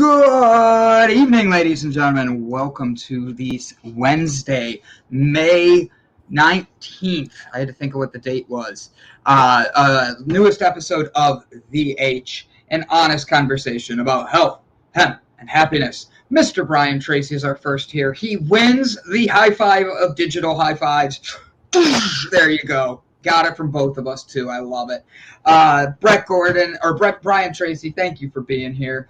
Good evening, ladies and gentlemen. Welcome to this Wednesday, May 19th. I had to think of what the date was. Newest episode of The H, an honest conversation about health, hemp, and happiness. Mr. Brian Tracy is our first here. He wins the high five of digital high fives. There you go. Got it from both of us, too. I love it. Brian Tracy, thank you for being here.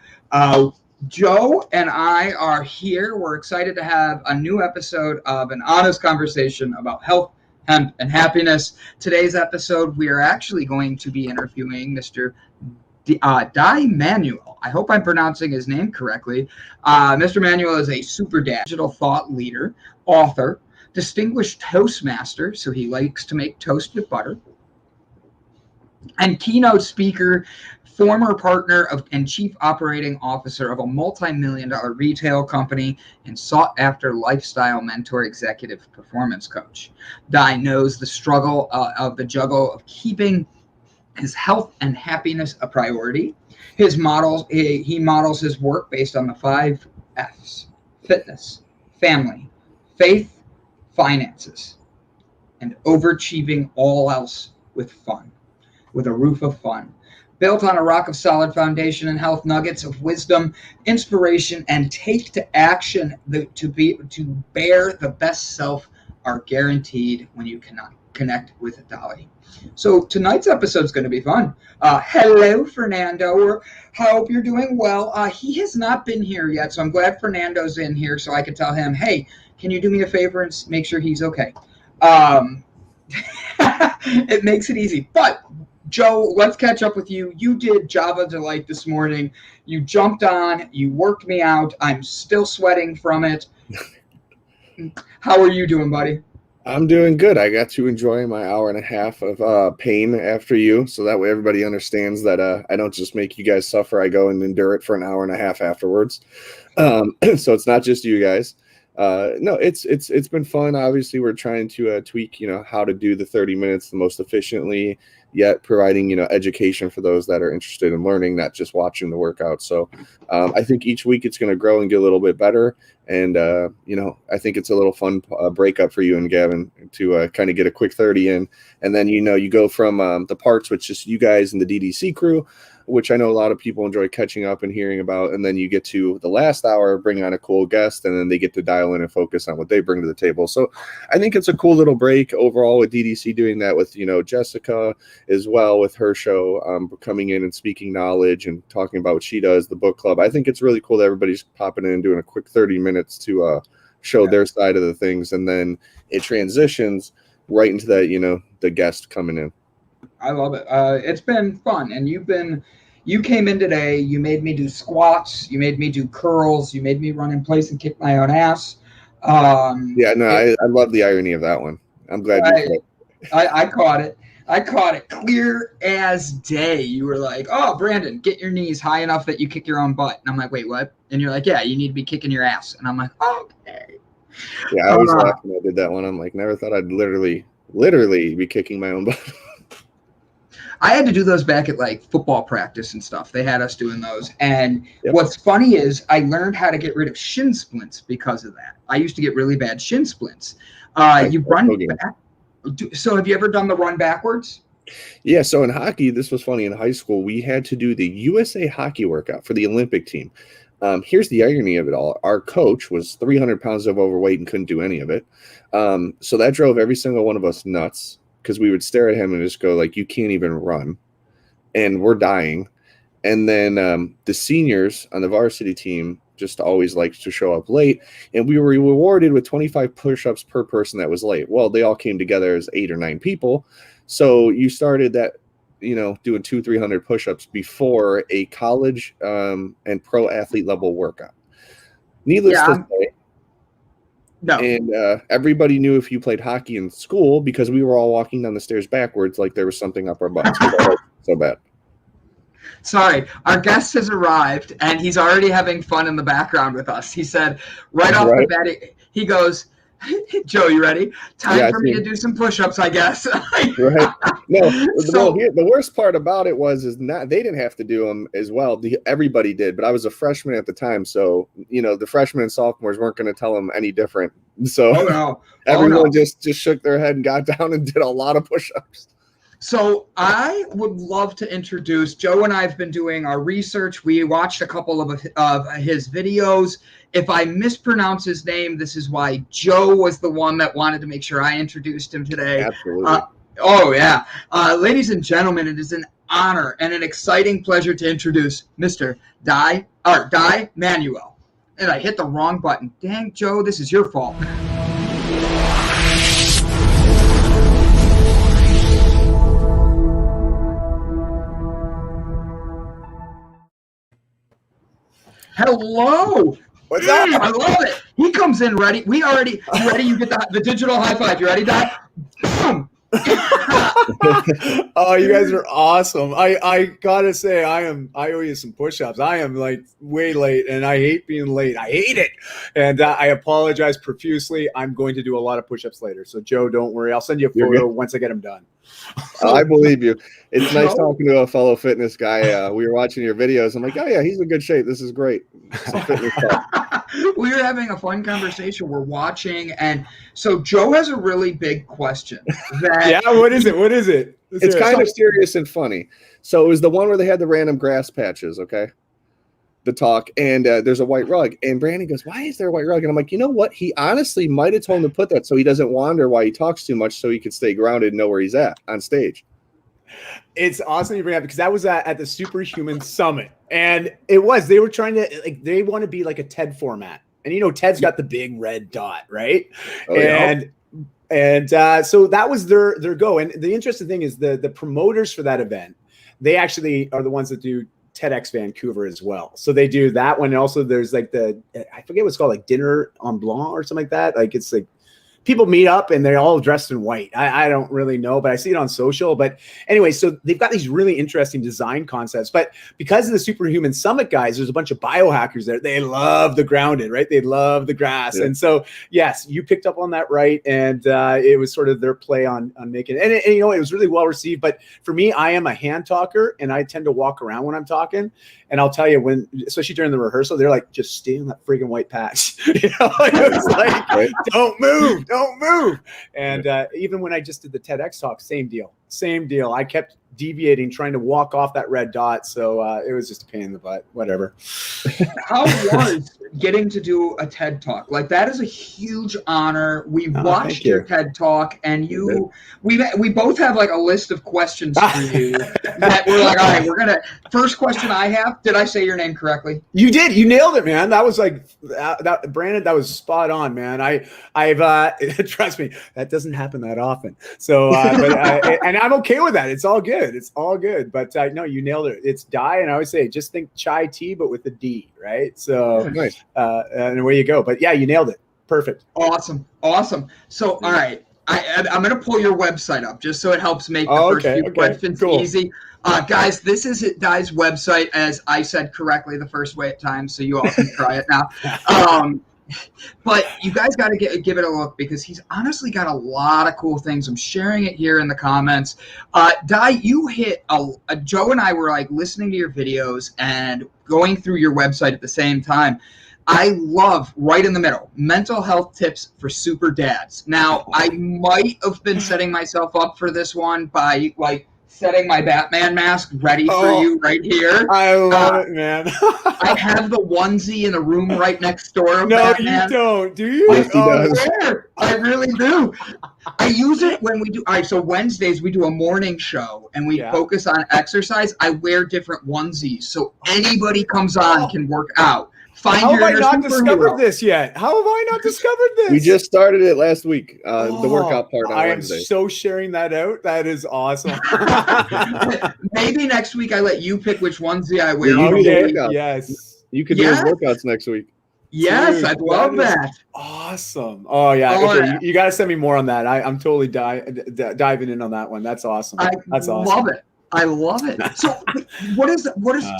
Joe and I are here. We're excited to have a new episode of an honest conversation about health, hemp, and happiness. Today's episode, we are actually going to be interviewing Mr. Dai Manuel. I hope I'm pronouncing his name correctly. Mr. Manuel is a super digital thought leader, author, distinguished Toastmaster, so he likes to make toast with butter, and keynote speaker, former partner and chief operating officer of a multi-million-dollar retail company, and sought-after lifestyle mentor, executive performance coach. Dai knows the struggle of the juggle of keeping his health and happiness a priority. He models his work based on the 5 F's: fitness, family, faith, finances, and overachieving all else with fun, with a roof of fun. Built on a rock of solid foundation and health nuggets of wisdom, inspiration, and take to action to bear the best self are guaranteed when you cannot connect with Dali. So tonight's episode is going to be fun. Hello, Fernando. Hope you're doing well. He has not been here yet, so I'm glad Fernando's in here so I can tell him, hey, can you do me a favor and make sure he's okay? It makes it easy. But Joe, let's catch up with you. You did Java Delight this morning. You jumped on. You worked me out. I'm still sweating from it. How are you doing, buddy? I'm doing good. I got to enjoy my hour and a half of pain after you, so that way everybody understands that I don't just make you guys suffer. I go and endure it for an hour and a half afterwards. So it's not just you guys. No, it's been fun. Obviously, we're trying to tweak, how to do the 30 minutes the most efficiently, yet providing, education for those that are interested in learning, not just watching the workout. So I think each week it's going to grow and get a little bit better. And, I think it's a little fun breakup for you and Gavin to kind of get a quick 30 in. And then, you go from the parts with just you guys and the DDC crew, which I know a lot of people enjoy catching up and hearing about. And then you get to the last hour, bring on a cool guest, and then they get to dial in and focus on what they bring to the table. So I think it's a cool little break overall with DDC doing that with, Jessica as well with her show, coming in and speaking knowledge and talking about what she does, the book club. I think it's really cool that everybody's popping in and doing a quick 30 minutes to show their side of the things. And then it transitions right into that, the guest coming in. I love it. It's been fun. And you came in today, you made me do squats, you made me do curls, you made me run in place and kick my own ass. I love the irony of that one. I'm glad you I caught it. I caught it clear as day. You were like, oh, Brandon, get your knees high enough that you kick your own butt. And I'm like, wait, what? And you're like, yeah, you need to be kicking your ass. And I'm like, okay. Yeah, I always laughed when I did that one. I'm like, never thought I'd literally be kicking my own butt. I had to do those back at like football practice and stuff. They had us doing those. And What's funny is I learned how to get rid of shin splints because of that. I used to get really bad shin splints. You run back. So have you ever done the run backwards? Yeah. So in hockey, this was funny. In high school, we had to do the USA hockey workout for the Olympic team. Here's the irony of it all. Our coach was 300 pounds of overweight and couldn't do any of it. So that drove every single one of us nuts, because we would stare at him and just go like, you can't even run. And we're dying. And then the seniors on the varsity team just always liked to show up late. And we were rewarded with 25 push-ups per person that was late. Well, they all came together as 8 or 9 people. So you started that, doing 200-300 push-ups before a college and pro athlete level workout. Needless to say, no. And everybody knew if you played hockey in school, because we were all walking down the stairs backwards like there was something up our butts. So bad. Sorry, our guest has arrived, and he's already having fun in the background with us. He said right off the bat, he goes, Joe, you ready? Time for me to do some push-ups, I guess. Right. No, So the worst part about it is not they didn't have to do them as well. Everybody did, but I was a freshman at the time, so the freshmen and sophomores weren't going to tell them any different. So everyone just shook their head and got down and did a lot of push-ups. So I would love to introduce Joe, and I've been doing our research. We watched a couple of his videos. If I mispronounce his name, this is why. Joe was the one that wanted to make sure I introduced him today. Absolutely. Oh, yeah. Ladies and gentlemen, it is an honor and an exciting pleasure to introduce Mr. Dai Manuel. And I hit the wrong button. Dang, Joe, this is your fault. Hello. What's up? I love it. He comes in ready. You ready? You get the digital high five. You ready, Dai? Boom. Oh, you guys are awesome. I gotta say, I owe you some push-ups. I am like way late, and I hate being late. I hate it, and I apologize profusely. I'm going to do a lot of push-ups later, so Joe, don't worry. I'll send you a photo once I get them done. I believe you. It's nice talking to a fellow fitness guy. We were watching your videos. I'm like, oh yeah, he's in good shape. This is great. Some fitness stuff. We were having a fun conversation. We're watching, and so Joe has a really big question. Yeah, what is it? What is it? It's kind of serious and funny. So it was the one where they had the random grass patches, okay? The talk, and there's a white rug. And Brandon goes, why is there a white rug? And I'm like, you know what? He honestly might have told him to put that so he doesn't wander while he talks too much, so he can stay grounded and know where he's at on stage. It's awesome you bring up because that was at the Superhuman Summit. And they were trying to, they want to be like a TED format. And TED's got the big red dot, right? Oh, yeah. And so that was their go. And the interesting thing is the promoters for that event, they actually are the ones that do TEDx Vancouver as well. So they do that one. And also there's like I forget what's called, like dinner en blanc or something like that. Like it's like people meet up and they're all dressed in white. I don't really know, but I see it on social. But anyway, so they've got these really interesting design concepts. But because of the Superhuman Summit guys, there's a bunch of biohackers there. They love the grounded, right? They love the grass. Yeah. And so, yes, you picked up on that right. And it was sort of their play on making it. And it was really well received. But for me, I am a hand talker and I tend to walk around when I'm talking. And I'll tell you, especially during the rehearsal, they're like, just stay on that friggin' white patch. It was like, right. Don't move. And even when I just did the TEDx talk, same deal. I kept deviating, trying to walk off that red dot. So it was just a pain in the butt, whatever. How was getting to do a TED talk? Like, that is a huge honor. We watched your TED talk, and we both have like a list of questions for you that we're like, all right, first question I have, did I say your name correctly? You did. You nailed it, man. That was like, Brandon, that was spot on, man. I've trust me, that doesn't happen that often. So, and I'm okay with that. It's all good. It's all good. But no, you nailed it. It's Dai, and I always say, just think chai tea, but with a D, right? So, nice. And away you go. But yeah, you nailed it. Perfect. Awesome. So, all right, I'm going to pull your website up just so it helps make the first few questions easy. Guys, this is Dai's website, as I said correctly the first way at times, so you all can try it now. But you guys got to give it a look because he's honestly got a lot of cool things. I'm sharing it here in the comments. Dai, you hit Joe and I were like listening to your videos and going through your website at the same time. I love right in the middle, mental health tips for super dads. Now, I might have been setting myself up for this one by like setting my Batman mask ready for you right here. I love it, man. I have the onesie in the room right next door. No, Batman. You don't. Do you? Yes, he does. I really do. I use it when we do. All right, so Wednesdays we do a morning show and we focus on exercise. I wear different onesies so anybody comes on can work out. How have I not discovered this yet? How have I not discovered this? We just started it last week, the workout part on Wednesday. I am so sharing that out. That is awesome. Maybe next week I let you pick which onesie I wear. Yes. You could do those workouts next week. Yes, dude, I'd love that. Awesome. Oh, yeah. Okay, you got to send me more on that. I'm totally diving in on that one. That's awesome. That's awesome. I love it. So what is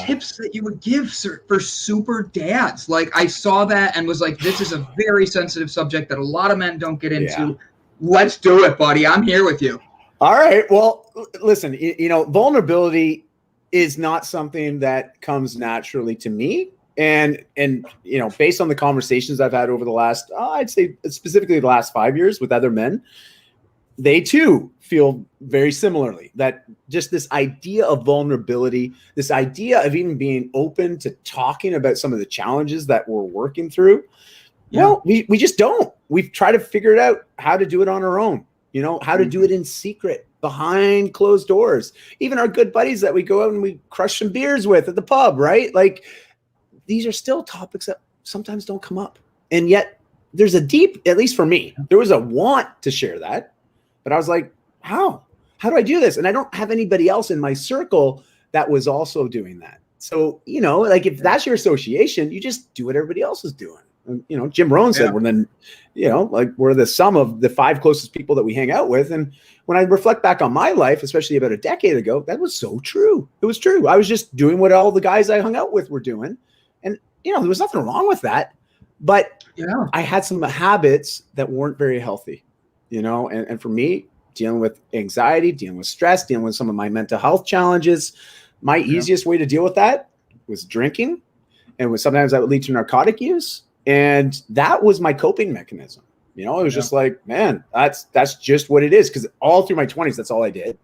tips that you would give for super dads? Like, I saw that and was like, this is a very sensitive subject that a lot of men don't get into. Let's do it, buddy. I'm here with you. All right. Well, listen, vulnerability is not something that comes naturally to me. And based on the conversations I've had over the last, I'd say specifically the last 5 years with other men, they too feel very similarly, that just this idea of vulnerability, this idea of even being open to talking about some of the challenges that we're working through. Yeah. Well, we just don't. We've tried to figure it out how to do it on our own, how to do it in secret behind closed doors. Even our good buddies that we go out and we crush some beers with at the pub, right? Like, these are still topics that sometimes don't come up. And yet there's a deep, at least for me, there was a want to share that. But I was like, how do I do this? And I don't have anybody else in my circle that was also doing that. So, like, if that's your association, you just do what everybody else is doing. And, Jim Rohn said, we're the sum of the 5 closest people that we hang out with. And when I reflect back on my life, especially about a decade ago, that was so true. It was true. I was just doing what all the guys I hung out with were doing. And, there was nothing wrong with that. But I had some habits that weren't very healthy, and for me, dealing with anxiety, dealing with stress, dealing with some of my mental health challenges, my easiest way to deal with that was drinking. And sometimes that would lead to narcotic use. And that was my coping mechanism. It was just like, man, that's just what it is. Because all through my 20s, that's all I did.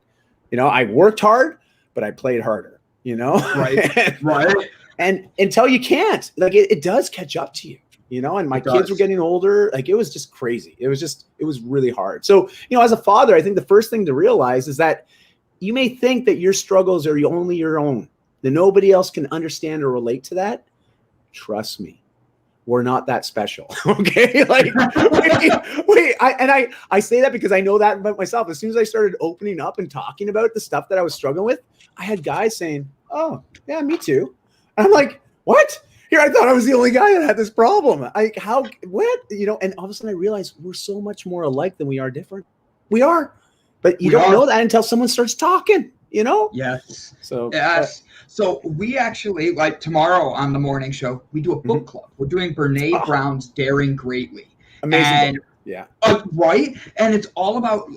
I worked hard, but I played harder, Right. Right. And until you can't, like, it does catch up to you, and my kids were getting older. Like, it was just crazy. It was really hard. So, as a father, I think the first thing to realize is that you may think that your struggles are only your own, that nobody else can understand or relate to that. Trust me. We're not that special. Okay. Like, I say that because I know that about myself. As soon as I started opening up and talking about the stuff that I was struggling with, I had guys saying, "Oh, yeah, me too." And I'm like, "What? Here, I thought I was the only guy that had this problem. What? And all of a sudden I realized we're so much more alike than we are different. We are, but you don't know that until someone starts talking, Yes. So, yes. So we actually, like, tomorrow on the morning show, we do a book club. We're doing Brene Brown's Daring Greatly. Amazing. Yeah. Right. And it's all about,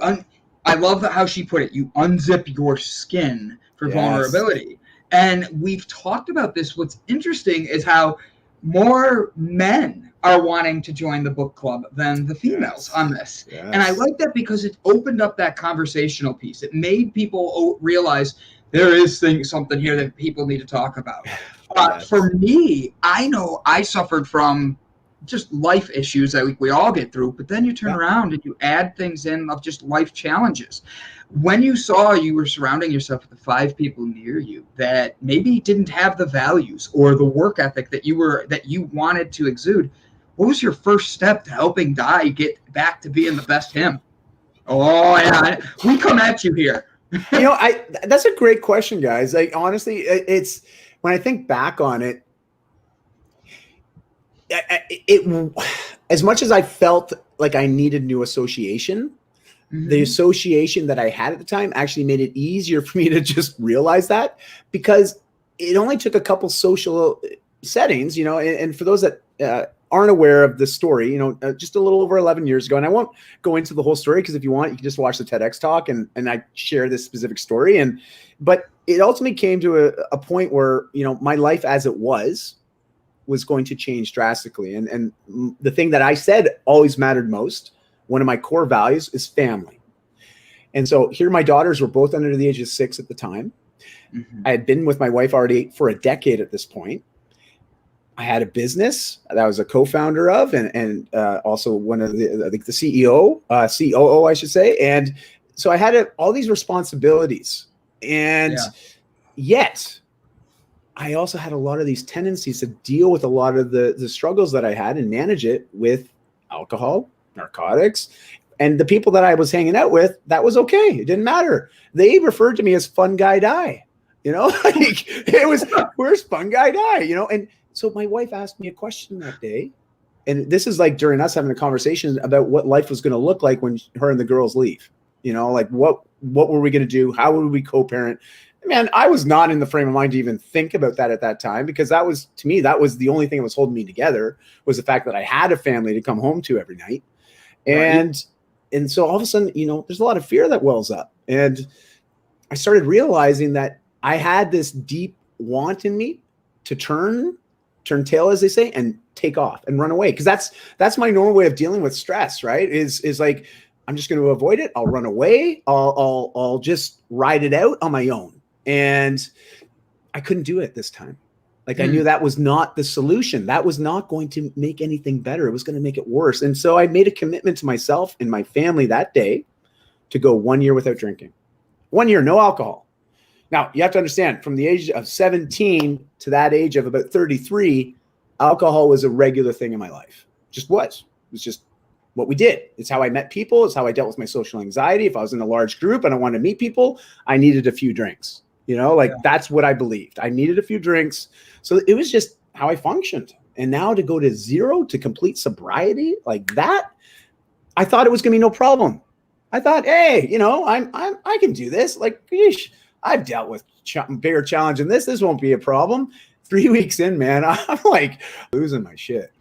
I love how she put it. You unzip your skin for vulnerability. And we've talked about this. What's interesting is how more men are wanting to join the book club than the females on this. Yes. And I like that because it opened up that conversational piece. It made people realize there is something here that people need to talk about. For me, I know I suffered from just life issues that we all get through, but then you turn around and you add things in of just life challenges. When you saw you were surrounding yourself with the 5 people near you that maybe didn't have the values or the work ethic that you wanted to exude, what was your first step to helping Dai get back to being the best him? Oh, yeah, we come at you here. That's a great question, guys. Like, honestly, it's when I think back on it, as much as I felt like I needed new association, the association that I had at the time actually made it easier for me to just realize that, because it only took a couple social settings, and for those that aren't aware of the story, just a little over 11 years ago, and I won't go into the whole story because if you want, you can just watch the TEDx talk and I share this specific story. But it ultimately came to a point where, my life as it was going to change drastically. And the thing that I said always mattered most, one of my core values, is family. And so here my daughters were both under the age of 6 at the time. I had been with my wife already for a decade at this point. I had a business that I was a co-founder of and also one of the CEO, COO, I should say. And so I had all these responsibilities. And yet I also had a lot of these tendencies to deal with a lot of the struggles that I had and manage it with alcohol, narcotics, and the people that I was hanging out with. That was okay. It didn't matter. They referred to me as Fun Guy Dai, like it was, where's Fun Guy Dai, And so my wife asked me a question that day, and this is like during us having a conversation about what life was going to look like when her and the girls leave, like what were we going to do? How would we co-parent? Man, I was not in the frame of mind to even think about that at that time, because that was, to me, that was the only thing that was holding me together, was the fact that I had a family to come home to every night. And And so all of a sudden, there's a lot of fear that wells up. And I started realizing that I had this deep want in me to turn tail, as they say, and take off and run away. Because that's my normal way of dealing with stress, right? Is like, I'm just going to avoid it. I'll run away. I'll just ride it out on my own. And I couldn't do it this time. Like I knew that was not the solution. That was not going to make anything better. It was going to make it worse. And so I made a commitment to myself and my family that day to go 1 year without drinking. 1 year, no alcohol. Now, you have to understand, from the age of 17 to that age of about 33, alcohol was a regular thing in my life. Just was. It was just what we did. It's how I met people. It's how I dealt with my social anxiety. If I was in a large group and I wanted to meet people, I needed a few drinks. That's what I believed. I needed a few drinks. So it was just how I functioned. And now to go to zero, to complete sobriety like that, I thought it was going to be no problem. I thought, hey, I can do this. Like, yeesh, I've dealt with bigger challenge than this. This won't be a problem. 3 weeks in, man, I'm like losing my shit.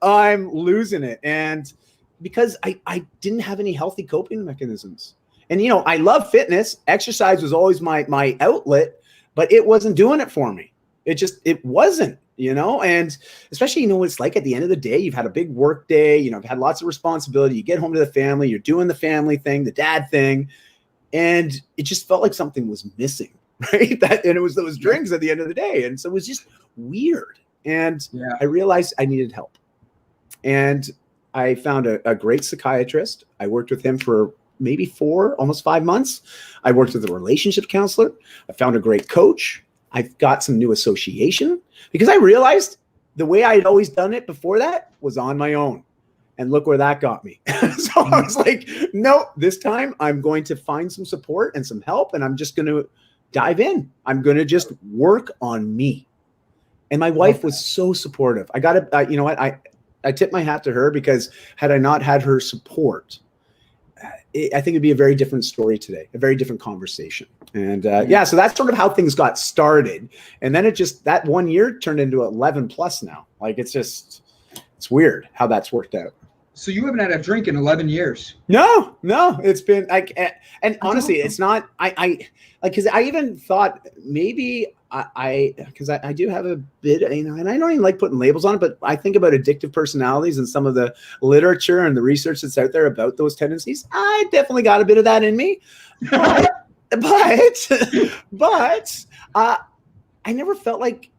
I'm losing it. And because I didn't have any healthy coping mechanisms. And, I love fitness. Exercise was always my outlet, but it wasn't doing it for me. It wasn't, and especially, what it's like at the end of the day. You've had a big work day, you've had lots of responsibility. You get home to the family, you're doing the family thing, the dad thing. And it just felt like something was missing, right? And it was those drinks at the end of the day. And so it was just weird. And I realized I needed help. And I found a great psychiatrist. I worked with him for maybe 4, almost 5 months. I worked with a relationship counselor. I found a great coach. I've got some new association because I realized the way I had always done it before that was on my own. And look where that got me. So I was like, no, this time I'm going to find some support and some help. And I'm just going to dive in. I'm going to just work on me. And my wife was so supportive. I got to, you know what? I tip my hat to her because had I not had her support, I think it'd be a very different story today, a very different conversation. And so that's sort of how things got started. And then that 1 year turned into 11 plus now. Like it's weird how that's worked out. So you haven't had a drink in 11 years. No, it's been like, and honestly, it's not, because I even thought maybe because I do have a bit, and I don't even like putting labels on it, but I think about addictive personalities and some of the literature and the research that's out there about those tendencies. I definitely got a bit of that in me, but I never felt like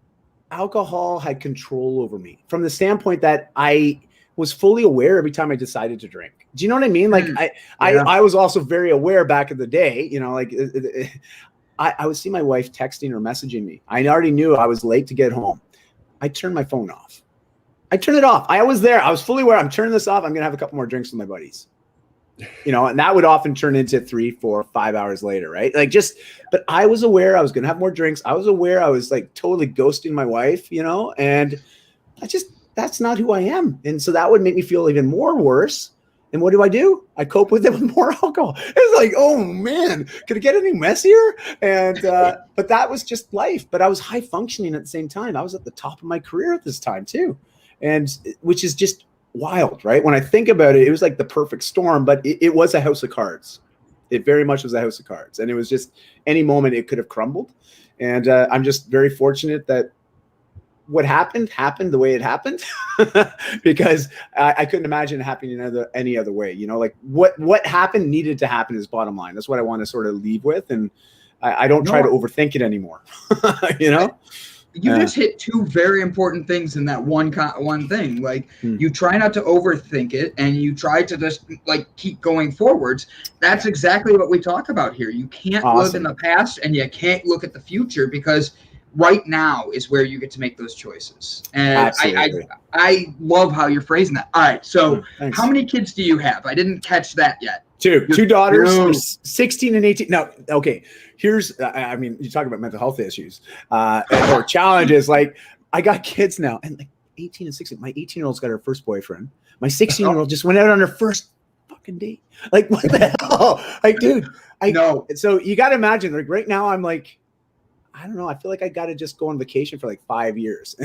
alcohol had control over me from the standpoint that I was fully aware every time I decided to drink. Do you know what I mean? Like I was also very aware back in the day, I would see my wife texting or messaging me. I already knew I was late to get home. I turned my phone off. I turned it off. I was there. I was fully aware. I'm turning this off. I'm going to have a couple more drinks with my buddies. And that would often turn into 3, 4, 5 hours later, right? But I was aware I was going to have more drinks. I was aware I was like totally ghosting my wife, and that's not who I am. And so that would make me feel even more worse. And what do? I cope with it with more alcohol. It's like, oh man, could it get any messier? And, but that was just life. But I was high functioning at the same time. I was at the top of my career at this time too. And which is just wild, right? When I think about it, it was like the perfect storm, but it was a house of cards. It very much was a house of cards. And it was just any moment it could have crumbled. And I'm just very fortunate that what happened the way it happened because I couldn't imagine it happening any other way. Like what happened needed to happen is bottom line. That's what I want to sort of leave with. And I don't try to overthink it anymore. You just hit 2 very important things in that one thing. Like you try not to overthink it and you try to just like keep going forwards. That's exactly what we talk about here. You can't live in the past and you can't look at the future because right now is where you get to make those choices. And I love how you're phrasing that. All right. So how many kids do you have? I didn't catch that yet. 2 daughters, 16 and 18. Now, okay. Here's, you talk about mental health issues or challenges. Like I got kids now and like 18 and 16. My 18-year-old's got her first boyfriend. My 16-year-old just went out on her first fucking date. Like what the hell? Like, dude, I know. So you got to imagine like right now I'm like, I don't know. I feel like I got to just go on vacation for like 5 years.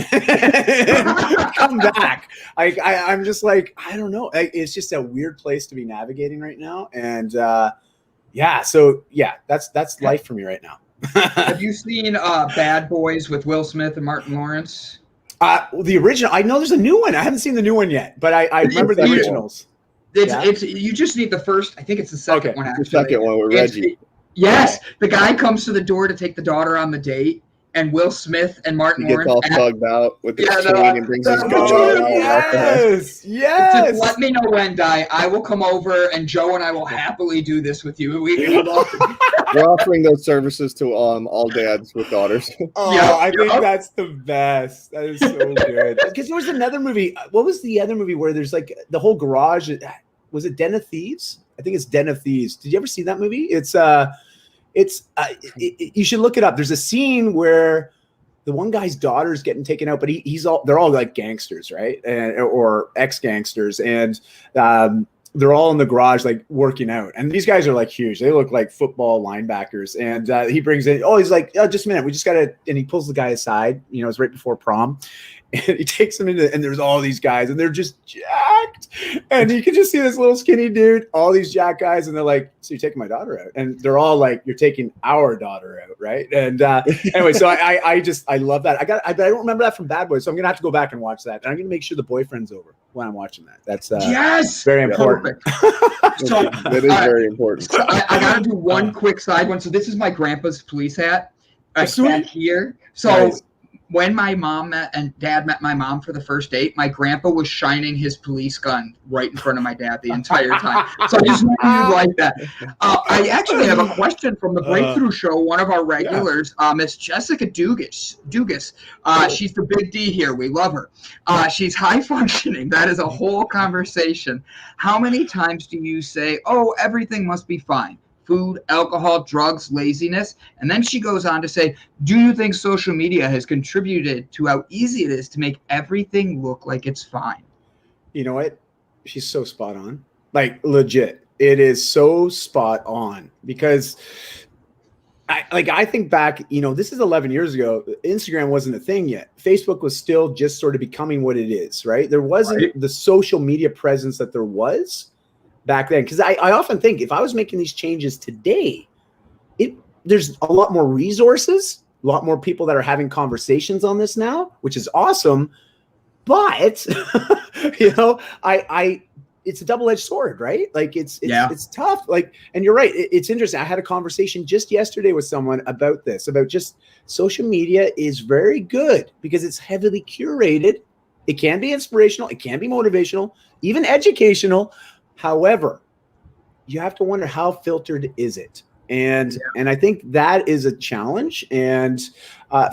come back. I'm just like, I don't know. It's just a weird place to be navigating right now. And that's life for me right now. Have you seen Bad Boys with Will Smith and Martin Lawrence? The original. I know there's a new one. I haven't seen the new one yet, but I remember the originals. It's you just need the first. I think it's the second one. Actually, the second one with Reggie. Yes, the guy comes to the door to take the daughter on the date, and Will Smith and Martin Lawrence gets all thugged out with his chain and brings his gun out. Yes. Let me know when, Dai. I will come over, and Joe and I will happily do this with you. We're offering those services to all dads with daughters. I think that's the best. That is so good. Because there was another movie. What was the other movie where there's like the whole garage? Was it Den of Thieves? I think it's Den of Thieves. Did you ever see that movie? You should look it up. There's a scene where the one guy's daughter's getting taken out, but they're all like gangsters, right? Or ex-gangsters. And they're all in the garage, like working out. And these guys are like huge. They look like football linebackers. And he brings in, he's like, just a minute. We just got to, and he pulls the guy aside, it's right before prom. And he takes him into, and there's all these guys, and they're just jacked. And you can just see this little skinny dude, all these jacked guys, and they're like, "So you're taking my daughter out?" And they're all like, "You're taking our daughter out, right?" And anyway, so I love that. I don't remember that from Bad Boys, so I'm gonna have to go back and watch that. And I'm gonna make sure the boyfriend's over when I'm watching that. That's very important. So that is very important. So I gotta do one quick side one. So this is my grandpa's police hat. Back here. So. Nice. When my mom and dad met my mom for the first date, my grandpa was shining his police gun right in front of my dad the entire time. So I just knew you like that. I actually have a question from the Breakthrough Show. One of our regulars, Miss Jessica Dugas. She's the big D here. We love her. She's high functioning. That is a whole conversation. How many times do you say, "Oh, everything must be fine"? Food, alcohol, drugs, laziness. And then she goes on to say, do you think social media has contributed to how easy it is to make everything look like it's fine? You know what? She's so spot on. Like, legit. It is so spot on. Because I think back, this is 11 years ago. Instagram wasn't a thing yet. Facebook was still just sort of becoming what it is, right? There wasn't the social media presence that there was back then, because I often think if I was making these changes today, there's a lot more resources, a lot more people that are having conversations on this now, which is awesome. But it's a double-edged sword, right? Like it's tough. Like, and you're right. It's interesting. I had a conversation just yesterday with someone about this, about just social media is very good because it's heavily curated. It can be inspirational. It can be motivational, even educational. However, you have to wonder how filtered is it? And I think that is a challenge. And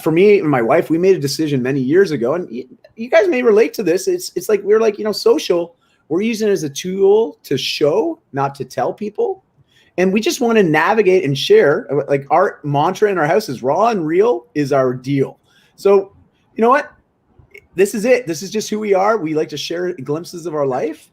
for me and my wife, we made a decision many years ago, and you guys may relate to this. It's like we're like, social, we're using it as a tool to show, not to tell people. And we just want to navigate and share. Like our mantra in our house is raw and real is our deal. So you know what? This is it. This is just who we are. We like to share glimpses of our life.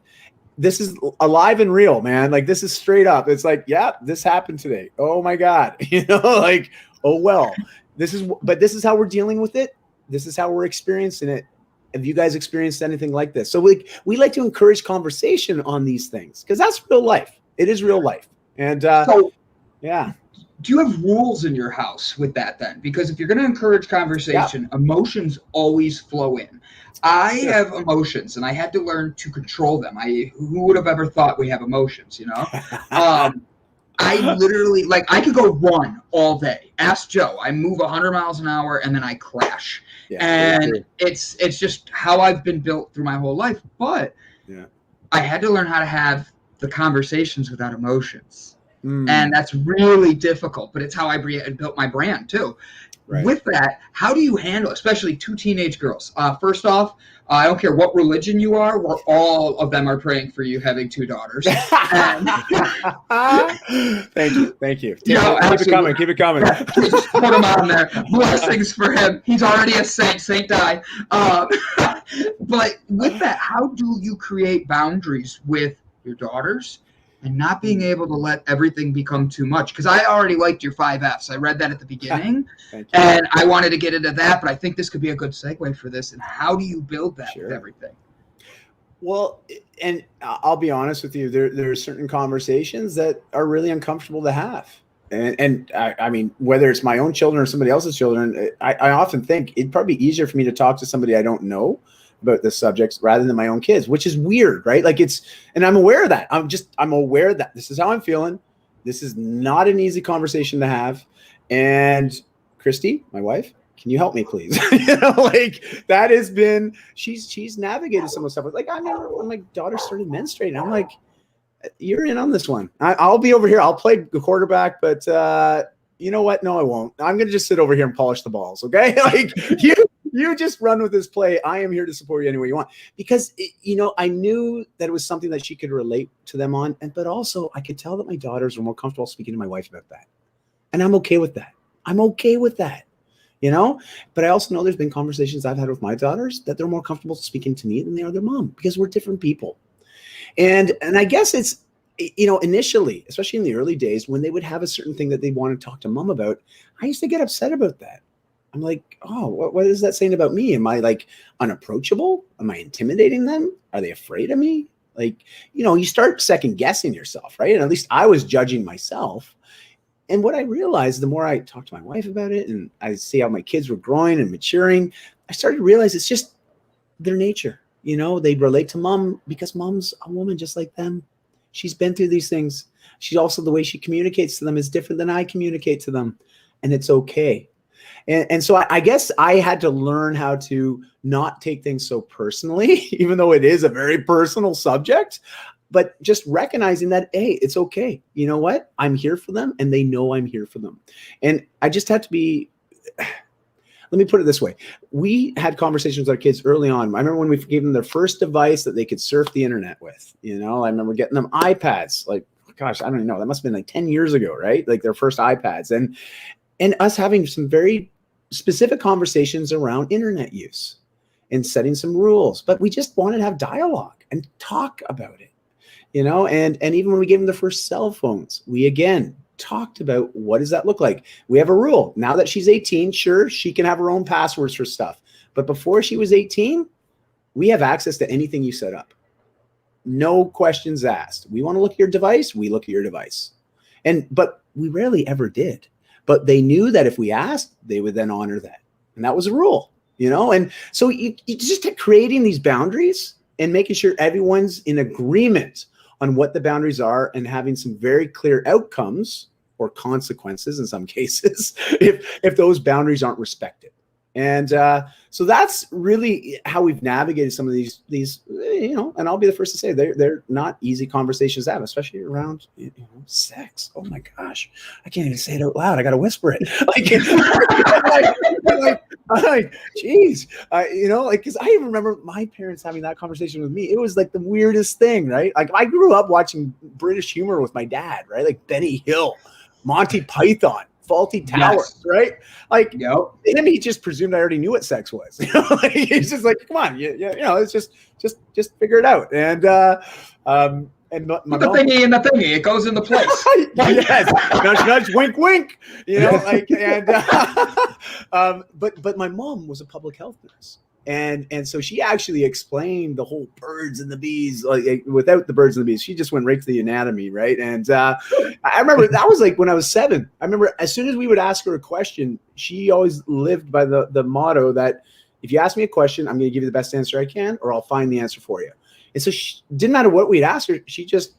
This is alive and real, man. Like this is straight up. It's like, this happened today. Oh my God. Like, oh, well, this is how we're dealing with it. This is how we're experiencing it. Have you guys experienced anything like this? So we like to encourage conversation on these things because that's real life. It is real life. And do you have rules in your house with that then? Because if you're going to encourage conversation, emotions always flow in. I have emotions, and I had to learn to control them. Who would have ever thought we have emotions, I literally, I could go run all day. Ask Joe. I move 100 miles an hour, and then I crash. Yeah, and it's just how I've been built through my whole life. But I had to learn how to have the conversations without emotions. And that's really difficult, but it's how I built my brand, too. Right. With that, how do you handle, especially two teenage girls? First off, I don't care what religion you are, all of them are praying for you having two daughters. And Thank you. Keep it coming. Just put him on there. Blessings for him. He's already a Saint Dai. But with that, how do you create boundaries with your daughters and not being able to let everything become too much. Because I already liked your 5 Fs. I read that at the beginning, and I wanted to get into that, but I think this could be a good segue for this. And how do you build that with everything? Well, and I'll be honest with you, there are certain conversations that are really uncomfortable to have. And I mean, whether it's my own children or somebody else's children, I often think it'd probably be easier for me to talk to somebody I don't know about this subject rather than my own kids, which is weird, right? Like and I'm aware of that. I'm aware that this is how I'm feeling. This is not an easy conversation to have. And Christy, my wife, can you help me, please? Like that has been, she's navigated some of the stuff. Like I remember when my daughter started menstruating, I'm like, you're in on this one. I'll be over here. I'll play the quarterback, but you know what? No, I won't. I'm going to just sit over here and polish the balls. Okay. Like you just run with this play. I am here to support you any way you want, because I knew that it was something that she could relate to them on. But also I could tell that my daughters were more comfortable speaking to my wife about that. And I'm okay with that. But I also know there's been conversations I've had with my daughters that they're more comfortable speaking to me than they are their mom, because we're different people. And I guess it's, initially, especially in the early days, when they would have a certain thing that they want to talk to mom about, I used to get upset about that. I'm like, oh, what is that saying about me? Am I like unapproachable? Am I intimidating them? Are they afraid of me? Like, you start second guessing yourself, right? And at least I was judging myself. And what I realized, the more I talked to my wife about it and I see how my kids were growing and maturing, I started to realize it's just their nature. They relate to mom because mom's a woman just like them. She's been through these things. She's also, the way she communicates to them is different than I communicate to them. And it's okay. And so I guess I had to learn how to not take things so personally, even though it is a very personal subject, but just recognizing that, hey, it's okay. You know what? I'm here for them and they know I'm here for them. And I just had to be... Let me put it this way. We had conversations with our kids early on. I remember when we gave them their first device that they could surf the internet with. I remember getting them iPads. Like, gosh, I don't even know. That must have been like 10 years ago, right? Like their first iPads. And us having some very specific conversations around internet use and setting some rules. But we just wanted to have dialogue and talk about it, And even when we gave them their first cell phones, we again talked about what does that look like. We have a rule. Now that she's 18, sure, she can have her own passwords for stuff. But before she was 18, we have access to anything you set up. No questions asked. We want to look at your device, we look at your device. But we rarely ever did. But they knew that if we asked, they would then honor that. And that was a rule, And so you just creating these boundaries and making sure everyone's in agreement on what the boundaries are and having some very clear outcomes or consequences in some cases if those boundaries aren't respected. And so that's really how we've navigated some of these, and I'll be the first to say they're not easy conversations to have, especially around, sex. Oh my gosh, I can't even say it out loud. I got to whisper it. Like, geez, because I even remember my parents having that conversation with me. It was like the weirdest thing, right? Like I grew up watching British humor with my dad, right? Like Benny Hill, Monty Python, Faulty Towers, right? Like, him, he just presumed I already knew what sex was. Like, he's just like, come on, it's just figure it out. And my the thingy and the thingy, it goes into place. Yes, nudge, nudge, wink, wink. But my mom was a public health nurse. And so she actually explained the whole birds and the bees, like without the birds and the bees. She just went right to the anatomy, right? And I remember that was like when I was 7. I remember as soon as we would ask her a question, she always lived by the motto that if you ask me a question, I'm going to give you the best answer I can, or I'll find the answer for you. And so she, didn't matter what we'd ask her, she just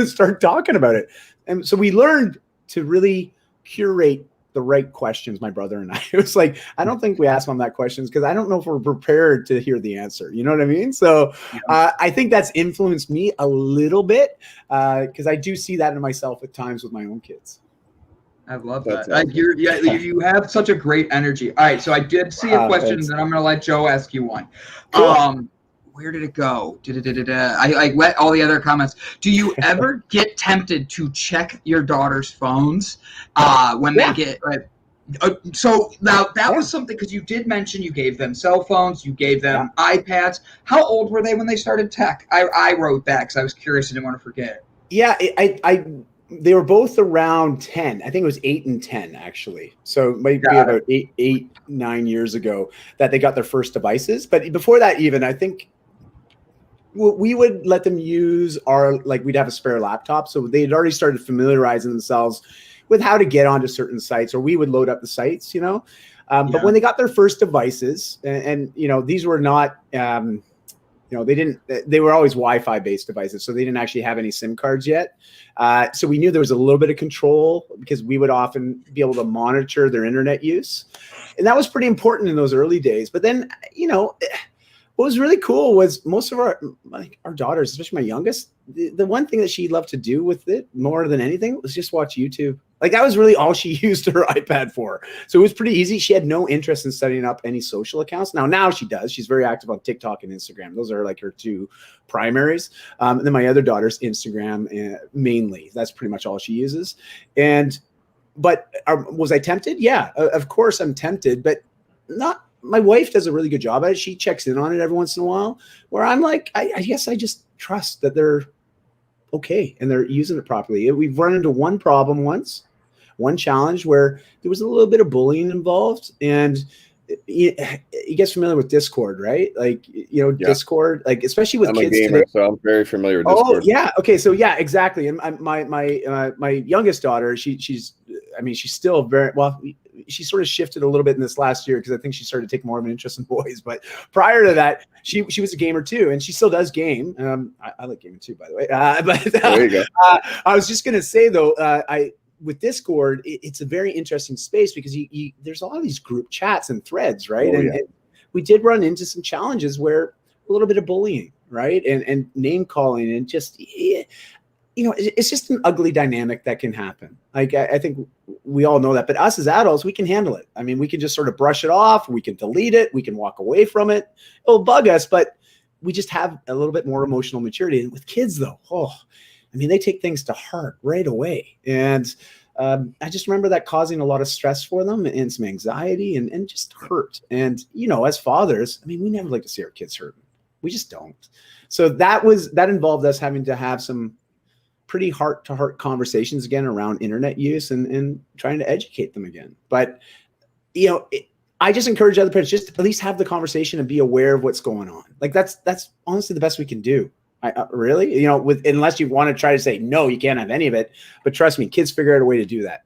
started talking about it. And so we learned to really curate the right questions, my brother and I. It was like, I don't think we ask them that questions because I don't know if we're prepared to hear the answer. You know what I mean? So I think that's influenced me a little bit because I do see that in myself at times with my own kids. I love that. You have such a great energy. All right, so I did see a question, and I'm going to let Joe ask you one. Cool. Where did it go? I let all the other comments. Do you ever get tempted to check your daughter's phones when they get so now that was something, because you did mention you gave them cell phones, you gave them iPads. How old were they when they started tech? I wrote that because I was curious and didn't want to forget. Yeah, they were both around 10. I think it was 8 and 10 actually. So it might be about 9 years ago that they got their first devices. But before that, even I think we would let them use we'd have a spare laptop. So they'd already started familiarizing themselves with how to get onto certain sites, or we would load up the sites, But when they got their first devices, and these were not, they were always Wi-Fi based devices. So they didn't actually have any SIM cards yet. So we knew there was a little bit of control because we would often be able to monitor their internet use. And that was pretty important in those early days. But then, what was really cool was most of our daughters, especially my youngest, the one thing that she loved to do with it more than anything was just watch YouTube. Like that was really all she used her iPad for. So it was pretty easy. She had no interest in setting up any social accounts. Now she does. She's very active on TikTok and Instagram. Those are like her two primaries. And then my other daughter's Instagram mainly. That's pretty much all she uses. But was I tempted? Yeah, of course I'm tempted, but not. My wife does a really good job at it. She checks in on it every once in a while, where I'm like, I guess I just trust that they're okay and they're using it properly. We've run into one problem once, one challenge where there was a little bit of bullying involved. And you get familiar with Discord, right? Like, Discord, like especially with kids gamer, today. So I'm very familiar with Discord. Oh yeah. Okay. So yeah, exactly. And my youngest daughter, she's still very well. She sort of shifted a little bit in this last year because I think she started to take more of an interest in boys. But prior to that, she was a gamer too, and she still does game. I like gaming too, by the way. There you go. I was just gonna say though, with Discord, it's a very interesting space because there's a lot of these group chats and threads, right? And we did run into some challenges where a little bit of bullying, right, and name calling, and just it's just an ugly dynamic that can happen. Like I think we all know that, but us as adults, we can handle it. I mean, we can just sort of brush it off. We can delete it. We can walk away from it. It'll bug us, but we just have a little bit more emotional maturity. And with kids, though, they take things to heart right away. And I just remember that causing a lot of stress for them and some anxiety and just hurt. And as fathers, we never like to see our kids hurting. We just don't. So that involved us having to have some pretty heart-to-heart conversations again around internet use and trying to educate them again. But, I just encourage other parents just at least have the conversation and be aware of what's going on. Like that's honestly the best we can do. Really, unless you want to try to say, no, you can't have any of it. But trust me, kids figure out a way to do that.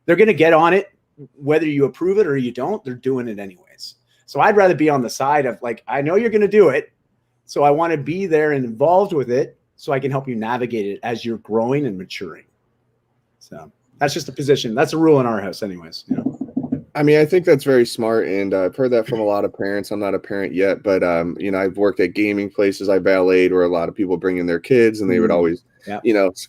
They're going to get on it, whether you approve it or you don't, they're doing it anyways. So I'd rather be on the side of like, I know you're going to do it. So I want to be there and involved with it, so I can help you navigate it as you're growing and maturing. So that's just a position. That's a rule in our house anyways. I think that's very smart. And I've heard that from a lot of parents. I'm not a parent yet, but, I've worked at gaming places. I valeted where a lot of people bring in their kids and they would always,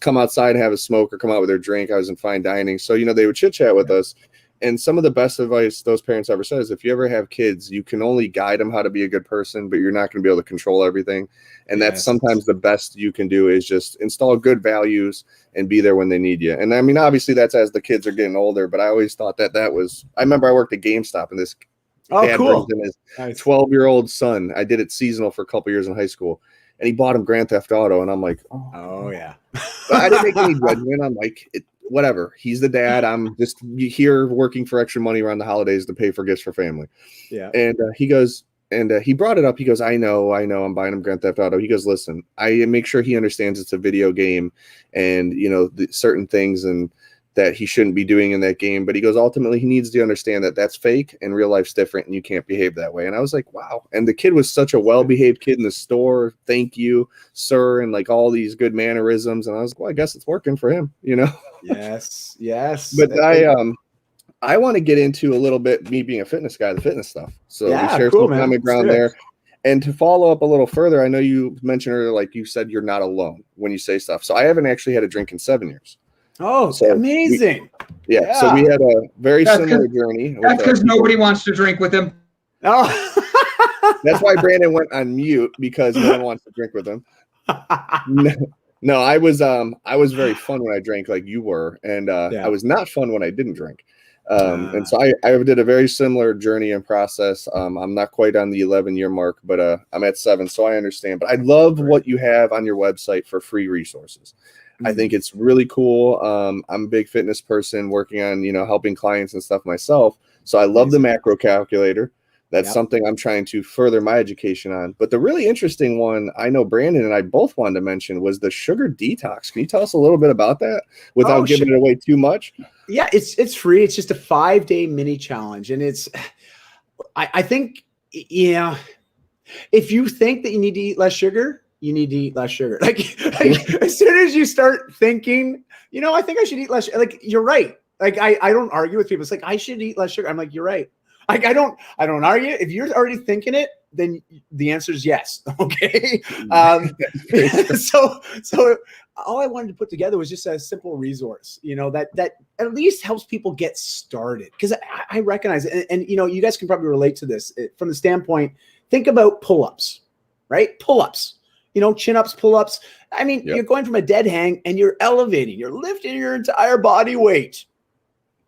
come outside and have a smoke or come out with their drink. I was in fine dining. So, they would chit chat with us. And some of the best advice those parents ever said is if you ever have kids, you can only guide them how to be a good person, but you're not going to be able to control everything. And that's sometimes the best you can do is just install good values and be there when they need you. And obviously that's as the kids are getting older, but I always thought that was, I remember I worked at GameStop and this dad brings in his 12-year-old son. I did it seasonal for a couple years in high school and he bought him Grand Theft Auto. And I'm like, oh yeah. But I didn't make any judgment. I'm like, whatever. He's the dad. I'm just here working for extra money around the holidays to pay for gifts for family. Yeah. And he goes, and he brought it up. He goes, I know. I'm buying him Grand Theft Auto. He goes, listen, I make sure he understands it's a video game and, the certain things and that he shouldn't be doing in that game. But he goes, ultimately, he needs to understand that that's fake and real life's different and you can't behave that way. And I was like, wow. And the kid was such a well-behaved kid in the store. Thank you, sir. And like all these good mannerisms. And I was like, well, I guess it's working for him, Yes. Yes. But I want to get into a little bit, me being a fitness guy, the fitness stuff. So we share some common ground there. And to follow up a little further, I know you mentioned earlier, like you said, you're not alone when you say stuff. So I haven't actually had a drink in 7 years. Oh, so amazing. So we had a very similar journey. That's because nobody wants to drink with him. Oh, that's why Brandon went on mute because no one wants to drink with him. No, I was very fun when I drank like you were. And I was not fun when I didn't drink. And so I did a very similar journey and process. I'm not quite on the 11-year mark, but I'm at 7. So I understand, but I love what you have on your website for free resources. I think it's really cool. I'm a big fitness person working on, helping clients and stuff myself. So I love the macro calculator. That's something I'm trying to further my education on. But the really interesting one, I know Brandon and I both wanted to mention, was the Sugar Detox. Can you tell us a little bit about that without giving it away too much? Yeah, it's free. It's just a 5-day mini challenge. And I think, if you think that you need to eat less sugar, you need to eat less sugar. Like as soon as you start thinking, I think I should eat less, like, you're right. Like, I don't argue with people. It's like, I should eat less sugar. I'm like, you're right. Like, I don't argue. If you're already thinking it, then the answer is yes. Okay. So all I wanted to put together was just a simple resource, that at least helps people get started. Because I recognize it. And you guys can probably relate to this from the standpoint, think about pull-ups, right? Pull-ups, chin-ups, pull-ups. I mean, you're going from a dead hang and you're elevating, you're lifting your entire body weight.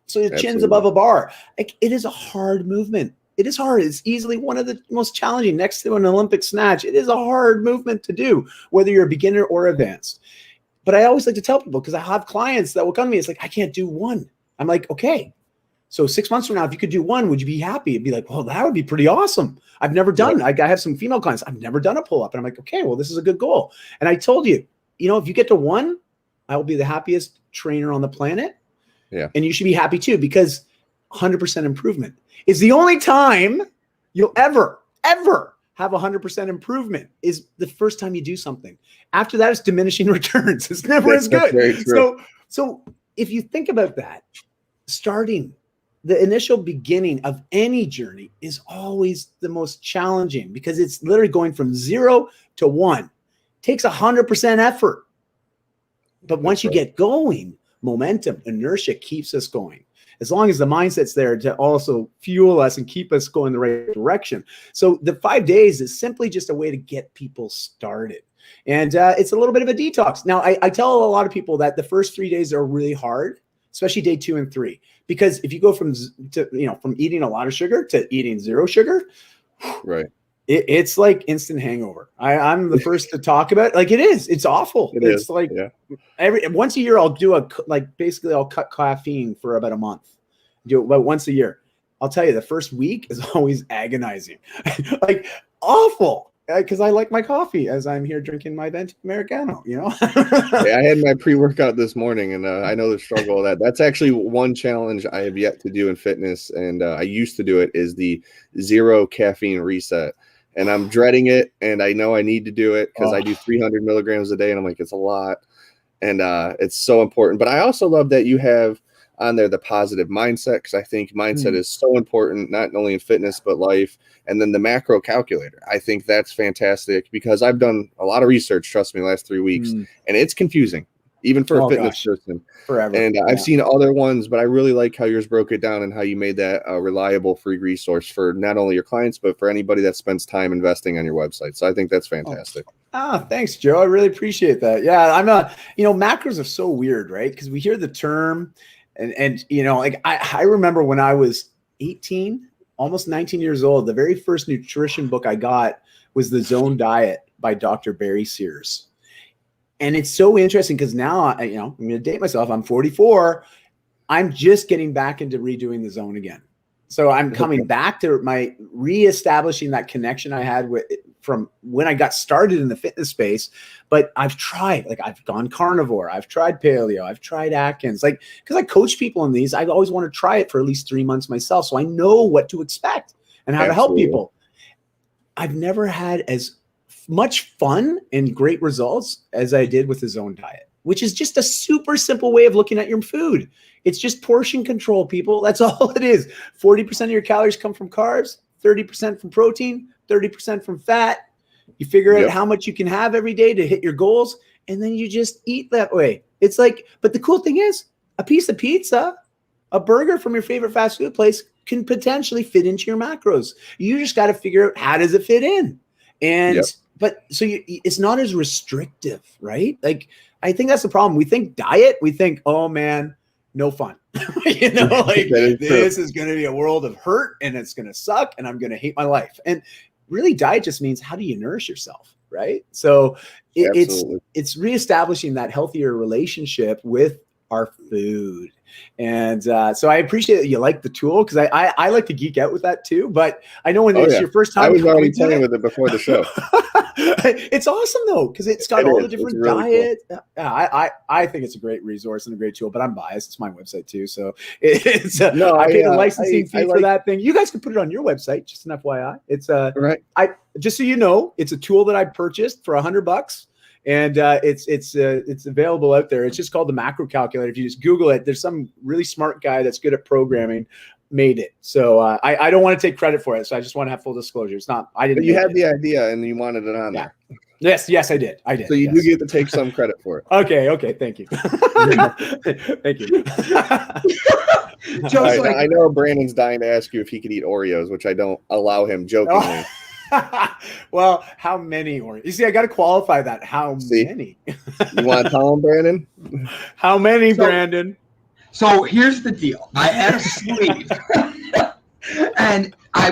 So your chin's above a bar. Like, it is a hard movement. It is hard. It's easily one of the most challenging, next to an Olympic snatch. It is a hard movement to do, whether you're a beginner or advanced. But I always like to tell people, because I have clients that will come to me, it's like, I can't do one. I'm like, okay. So 6 months from now, if you could do one, would you be happy? It'd be like, well, that would be pretty awesome. I've never done, I have some female clients, I've never done a pull-up. And I'm like, okay, well, this is a good goal. And I told you, if you get to one, I will be the happiest trainer on the planet. Yeah. And you should be happy too, because 100% improvement is the only time you'll ever have 100% improvement, is the first time you do something. After that, it's diminishing returns. It's never as good. So if you think about that, starting the initial beginning of any journey is always the most challenging, because it's literally going from 0 to 1. It takes 100% effort. But once you get going, momentum, inertia keeps us going. As long as the mindset's there to also fuel us and keep us going the right direction. So the 5 days is simply just a way to get people started. And it's a little bit of a detox. Now, I tell a lot of people that the first 3 days are really hard, especially day 2 and 3, because if you go from eating a lot of sugar to eating 0 sugar, right, it's like instant hangover. I'm the first to talk about it. Like, it is. It's awful. It's like once a year I'll do I'll cut caffeine for about a month. Do it about once a year. I'll tell you, the first week is always agonizing, like awful. Because I like my coffee as I'm here drinking my venti Americano, I had my pre-workout this morning, and I know the struggle of that. That's actually one challenge I have yet to do in fitness, and I used to do it, is the 0 caffeine reset. And I'm dreading it, and I know I need to do it because I do 300 milligrams a day, and I'm like, it's a lot. And it's so important. But I also love that you have on there the positive mindset, because I think mindset is so important, not only in fitness, but life. And then the macro calculator, I think that's fantastic, because I've done a lot of research, trust me, the last 3 weeks, and it's confusing, even for a fitness person. Forever. And I've seen other ones, but I really like how yours broke it down and how you made that a reliable free resource for not only your clients, but for anybody that spends time investing on your website. So I think that's fantastic. Thanks, Joe. I really appreciate that. Yeah, I'm not, macros are so weird, right? Because we hear the term and like I remember when I was 18, almost 19 years old, the very first nutrition book I got was The Zone Diet by Dr. Barry Sears. And it's so interesting because now, I'm going to date myself. I'm 44. I'm just getting back into redoing the zone again. So I'm coming back to my reestablishing that connection I had from when I got started in the fitness space. But I've tried, I've gone carnivore, I've tried paleo, I've tried Atkins, because I coach people in these. I always want to try it for at least 3 months myself, so I know what to expect and how to help people. I've never had as much fun and great results as I did with the zone diet, which is just a super simple way of looking at your food. It's just portion control, people. That's all it is. 40% of your calories come from carbs, 30% from protein, 30% from fat. You figure out how much you can have every day to hit your goals, and then you just eat that way. It's like, but the cool thing is, a piece of pizza, a burger from your favorite fast food place can potentially fit into your macros. You just got to figure out, how does it fit in? And but so it's not as restrictive, right? Like, I think that's the problem. We think diet, we think, oh man, no fun. This is going to be a world of hurt, and it's going to suck, and I'm going to hate my life. And really, diet just means, how do you nourish yourself, right? So Absolutely. it's reestablishing that healthier relationship with our food. And so I appreciate that you like the tool, because I like to geek out with that too. But I know when it's your first time, I was already with playing with it before the show. It's awesome though, because it's got all the different really diets. Cool. I think it's a great resource and a great tool, but I'm biased. It's my website too, so it's I paid a licensing fee for that thing. You guys can put it on your website, just an FYI. It's right. Just so you know, it's a tool that I purchased for $100. And it's available out there. It's just called the macro calculator. If you just Google it, there's some really smart guy that's good at programming made it. So I don't want to take credit for it. So I just want to have full disclure. It's not, I didn't. But you had the idea and you wanted it on there. Yes, I did. So you do get to take some credit for it. Okay. Thank you. Thank you. Right, I know Brandon's dying to ask you if he could eat Oreos, which I don't allow him jokingly. Well, how many Oreos? You see, I got to qualify that. How many? You want to tell him, Brandon? How many, Brandon? So here's the deal. I had a sleeve, and I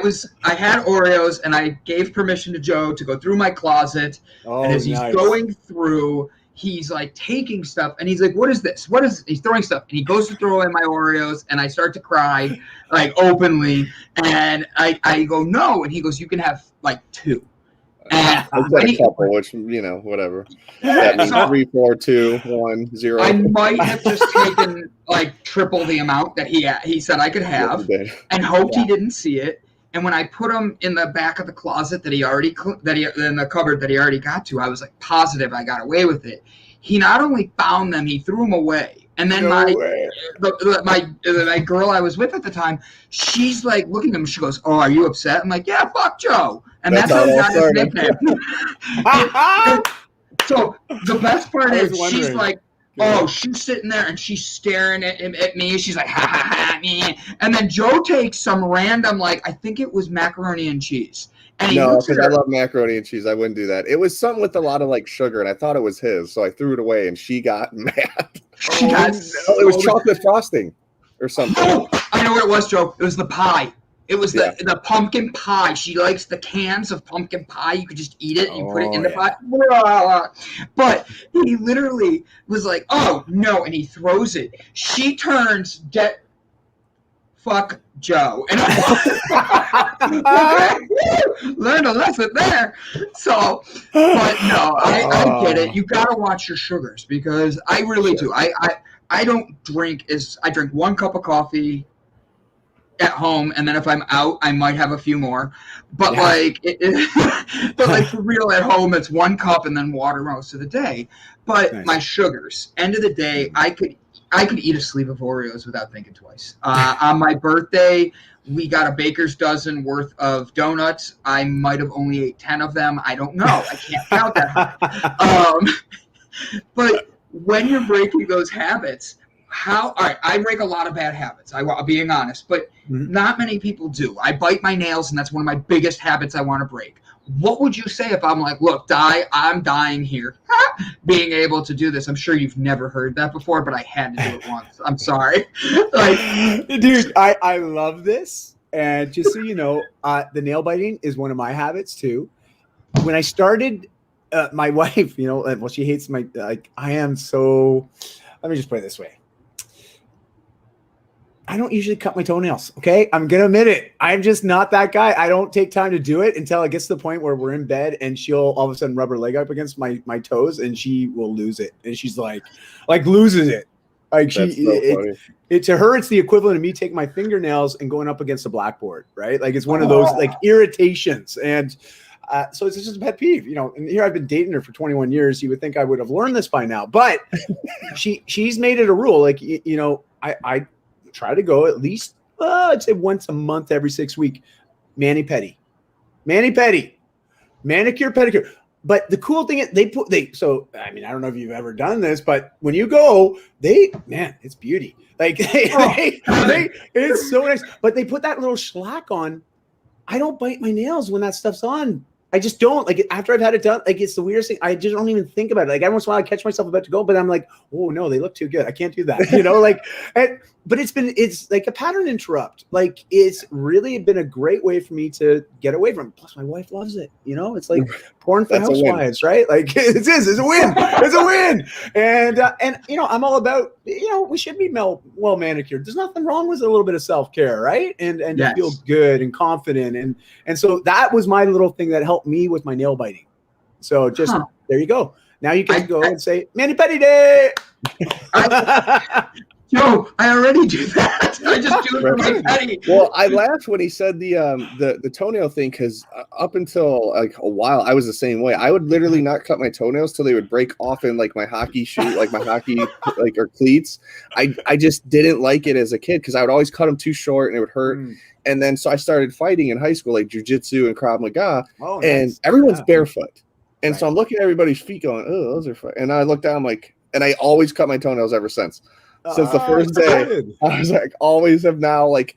had Oreos, and I gave permission to Joe to go through my closet. And as he's going through, he's like taking stuff, and he's like, "What is this? He's throwing stuff?" And he goes to throw away my Oreos, and I start to cry, like openly, and I go, "No," and he goes, "You can have like 2." And I've got a couple, which whatever. That means 3, 4, 2, 1, 0. I might have just taken like triple the amount that he said I could have, and hoped he didn't see it. And when I put them in the back of the closet in the cupboard that he already got to, I was like positive I got away with it. He not only found them, he threw them away. And then my girl I was with at the time, she's like looking at him. She goes, "Oh, are you upset?" I'm like, "Yeah, fuck Joe." And that's how he got his nickname. So the best part is she's like, oh, she's sitting there and she's staring at me. She's like, ha ha ha, me. And then Joe takes some random, like, I think it was macaroni and cheese. And no, because I love macaroni and cheese. I wouldn't do that. It was something with a lot of like sugar, and I thought it was his, so I threw it away, and she got mad. It was chocolate frosting or something. Oh, I know what it was, Joe. It was the pie. It was the pumpkin pie. She likes the cans of pumpkin pie. You could just eat it. You put it in the pie. But he literally was like, "Oh, no," and he throws it. She turns, fuck Joe. And I learned a lesson there. So, but no, I get it. You got to watch your sugars, because I really do. I don't drink I drink 1 cup of coffee at home, and then if I'm out, I might have a few more. But but like for real at home, it's 1 cup and then water most of the day. But my sugars, end of the day, I could eat a sleeve of Oreos without thinking twice. On my birthday, we got a baker's dozen worth of donuts. I might have only ate 10 of them. I don't know. I can't count that high. But when you're breaking those habits, all right, I break a lot of bad habits, I'm being honest, but not many people do. I bite my nails, and that's one of my biggest habits I want to break. What would you say if I'm like, "Look, I'm dying here," being able to do this? I'm sure you've never heard that before, but I had to do it once. I'm sorry. Dude, I love this. And just so you know, the nail biting is one of my habits too. When I started, my wife, she hates my, I am so, let me just put it this way. I don't usually cut my toenails, okay? I'm going to admit it. I'm just not that guy. I don't take time to do it until it gets to the point where we're in bed and she'll all of a sudden rub her leg up against my toes and she will lose it. And she's like loses it. Like to her, it's the equivalent of me taking my fingernails and going up against the blackboard, right? Like it's one of those like irritations. And so it's just a pet peeve, and here I've been dating her for 21 years. You would think I would have learned this by now, but she's made it a rule. Like, I try to go at least, I'd say once a month, every 6 weeks, mani-pedi, manicure, pedicure. But the cool thing is I don't know if you've ever done this, but when you go, it's beauty. Like it's so nice, but they put that little shellac on. I don't bite my nails when that stuff's on. I just don't like it after I've had it done. Like, it's the weirdest thing. I just don't even think about it. Like, every once in a while I catch myself about to go, but I'm like, oh no, they look too good. I can't do that. You know, like, but it's like a pattern interrupt. Like, it's really been a great way for me to get away from it. Plus my wife loves it. You know, it's like porn for housewives, right? Like, it's a win. It's a win. And you know, I'm all about, you know, we should be well manicured. There's nothing wrong with a little bit of self-care, right? And to feel good and confident. And so that was my little thing that helped me with my nail biting. So just there you go. Now you can go and say mani pedi day. Joe, I already do that. I just do it for my petty. Well, I laughed when he said the toenail thing, because up until like a while, I was the same way. I would literally not cut my toenails till they would break off in like my hockey shoe, like my hockey like or cleats. I just didn't like it as a kid because I would always cut them too short and it would hurt. And then so I started fighting in high school, like jujitsu and Krav Maga, and everyone's barefoot. And so I'm looking at everybody's feet going, oh, those are fun. And I look down like, and I always cut my toenails ever since. Since the first day, I was like, always have now, like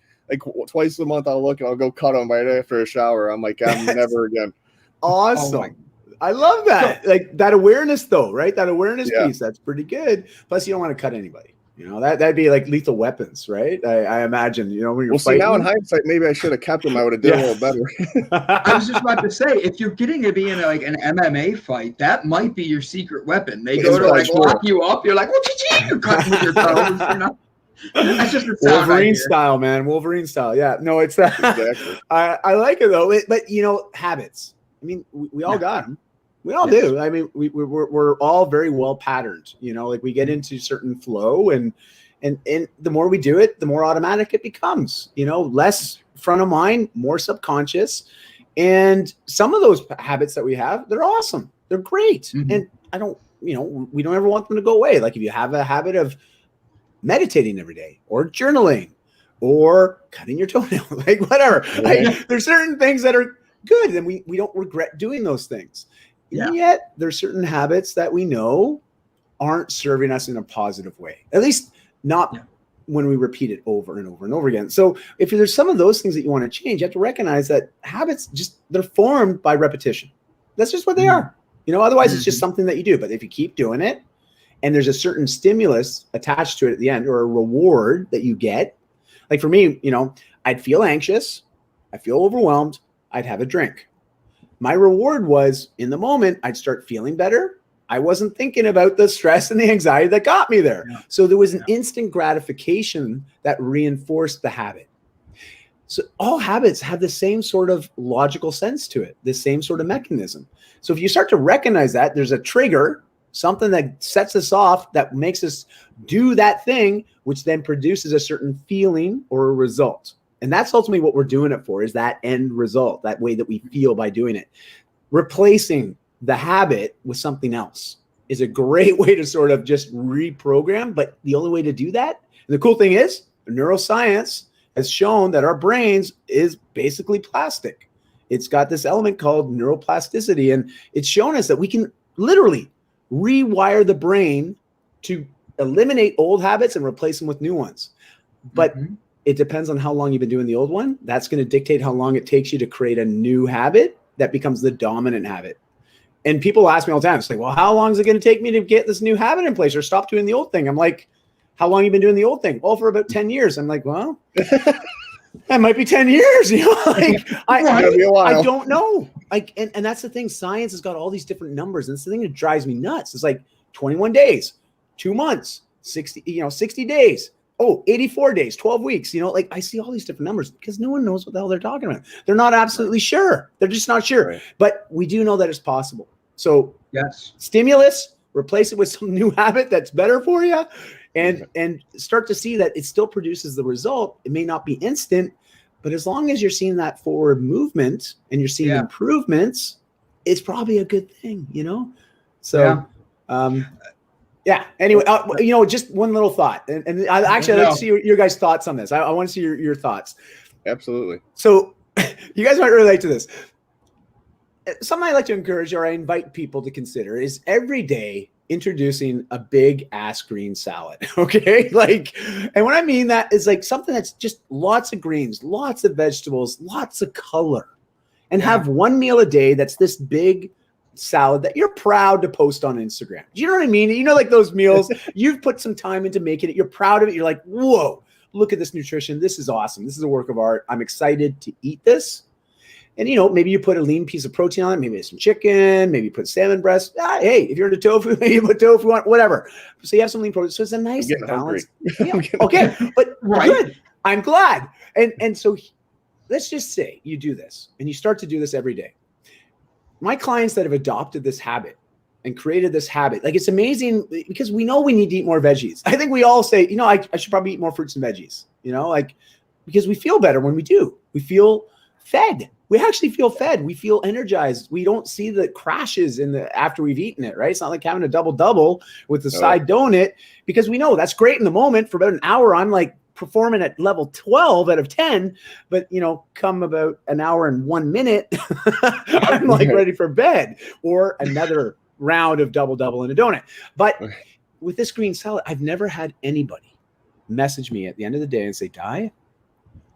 twice a month I'll look and I'll go cut them right after a shower. I'm like, I'm never again. Awesome. I love that. Like that awareness though, right? That awareness piece, that's pretty good. Plus you don't want to cut anybody. You know, that'd be like lethal weapons, right? I imagine, you know, when you're fighting. See, now in hindsight, maybe I should have kept them. I would have did a little better. I was just about to say, if you're getting to be in like an MMA fight, that might be your secret weapon. They go to like lock you up. You're like, what did you do? You're cutting with your toes, you know? That's just a Wolverine style, man. Wolverine style. Yeah. No, it's that. Exactly. I like it though. But you know, habits. I mean, we all got them. We all do. I mean, we're all very well patterned, you know, like we get into certain flow and the more we do it, the more automatic it becomes, you know, less front of mind, more subconscious. And some of those habits that we have, they're awesome. They're great. And I don't, you know, we don't ever want them to go away. Like if you have a habit of meditating every day or journaling or cutting your toenail, like whatever, like, there's certain things that are good and we don't regret doing those things. And yet there's certain habits that we know aren't serving us in a positive way, at least not when we repeat it over and over and over again. So if there's some of those things that you want to change, you have to recognize that habits they're formed by repetition. That's just what they are. You know, otherwise it's just something that you do. But if you keep doing it and there's a certain stimulus attached to it at the end or a reward that you get, like for me, you know, I'd feel anxious, I feel overwhelmed, I'd have a drink. My reward was in the moment, I'd start feeling better. I wasn't thinking about the stress and the anxiety that got me there. So there was an instant gratification that reinforced the habit. So all habits have the same sort of logical sense to it, the same sort of mechanism. So if you start to recognize that there's a trigger, something that sets us off, that makes us do that thing, which then produces a certain feeling or a result. And that's ultimately what we're doing it for, is that end result, that way that we feel by doing it. Replacing the habit with something else is a great way to sort of just reprogram. But the only way to do that, and the cool thing is, neuroscience has shown that our brains is basically plastic. It's got this element called neuroplasticity, and it's shown us that we can literally rewire the brain to eliminate old habits and replace them with new ones. But it depends on how long you've been doing the old one. That's going to dictate how long it takes you to create a new habit that becomes the dominant habit. And people ask me all the time, it's like, well, how long is it going to take me to get this new habit in place or stop doing the old thing? I'm like, how long have you been doing the old thing? Well, for about 10 years. I'm like, well, that might be 10 years. You know, like I don't know. Like, and that's the thing. Science has got all these different numbers. And it's the thing that drives me nuts. It's like 21 days, 2 months, 60 days. 84 days, 12 weeks, you know, like I see all these different numbers because no one knows what the hell they're talking about. They're not absolutely sure. They're just not sure. Right. But we do know that it's possible. So stimulus, replace it with some new habit that's better for you and start to see that it still produces the result. It may not be instant, but as long as you're seeing that forward movement and you're seeing improvements, it's probably a good thing, you know? So, anyway, you know, just one little thought. And I'd like to see your guys' thoughts on this. I want to see your thoughts. Absolutely. So you guys might relate to this. Something I like to encourage or I invite people to consider is every day introducing a big ass green salad. Okay. Like, and what I mean that is like something that's just lots of greens, lots of vegetables, lots of color. and have one meal a day that's this big salad that you're proud to post on Instagram. Do you know what I mean? You know, like those meals, you've put some time into making it. You're proud of it. You're like, whoa, look at this nutrition. This is awesome. This is a work of art. I'm excited to eat this. And, you know, maybe you put a lean piece of protein on it. Maybe some chicken. Maybe you put salmon breast. Hey, if you're into tofu, maybe you put tofu on, whatever. So you have some lean protein. So it's a nice balance. Yeah. Okay, but good. I'm glad. And so let's just say you do this and you start to do this every day. My clients that have adopted this habit and created this habit, like it's amazing because we know we need to eat more veggies. I think we all say, you know, I should probably eat more fruits and veggies, you know, like because we feel better when we do. We feel fed. We actually feel fed. We feel energized. We don't see the crashes after we've eaten it, right? It's not like having a double with the side donut because we know that's great in the moment. For about an hour, I'm like performing at level 12 out of 10, but you know, come about an hour and 1 minute, I'm like ready for bed or another round of double and a donut. But with this green salad, I've never had anybody message me at the end of the day and say, Dai,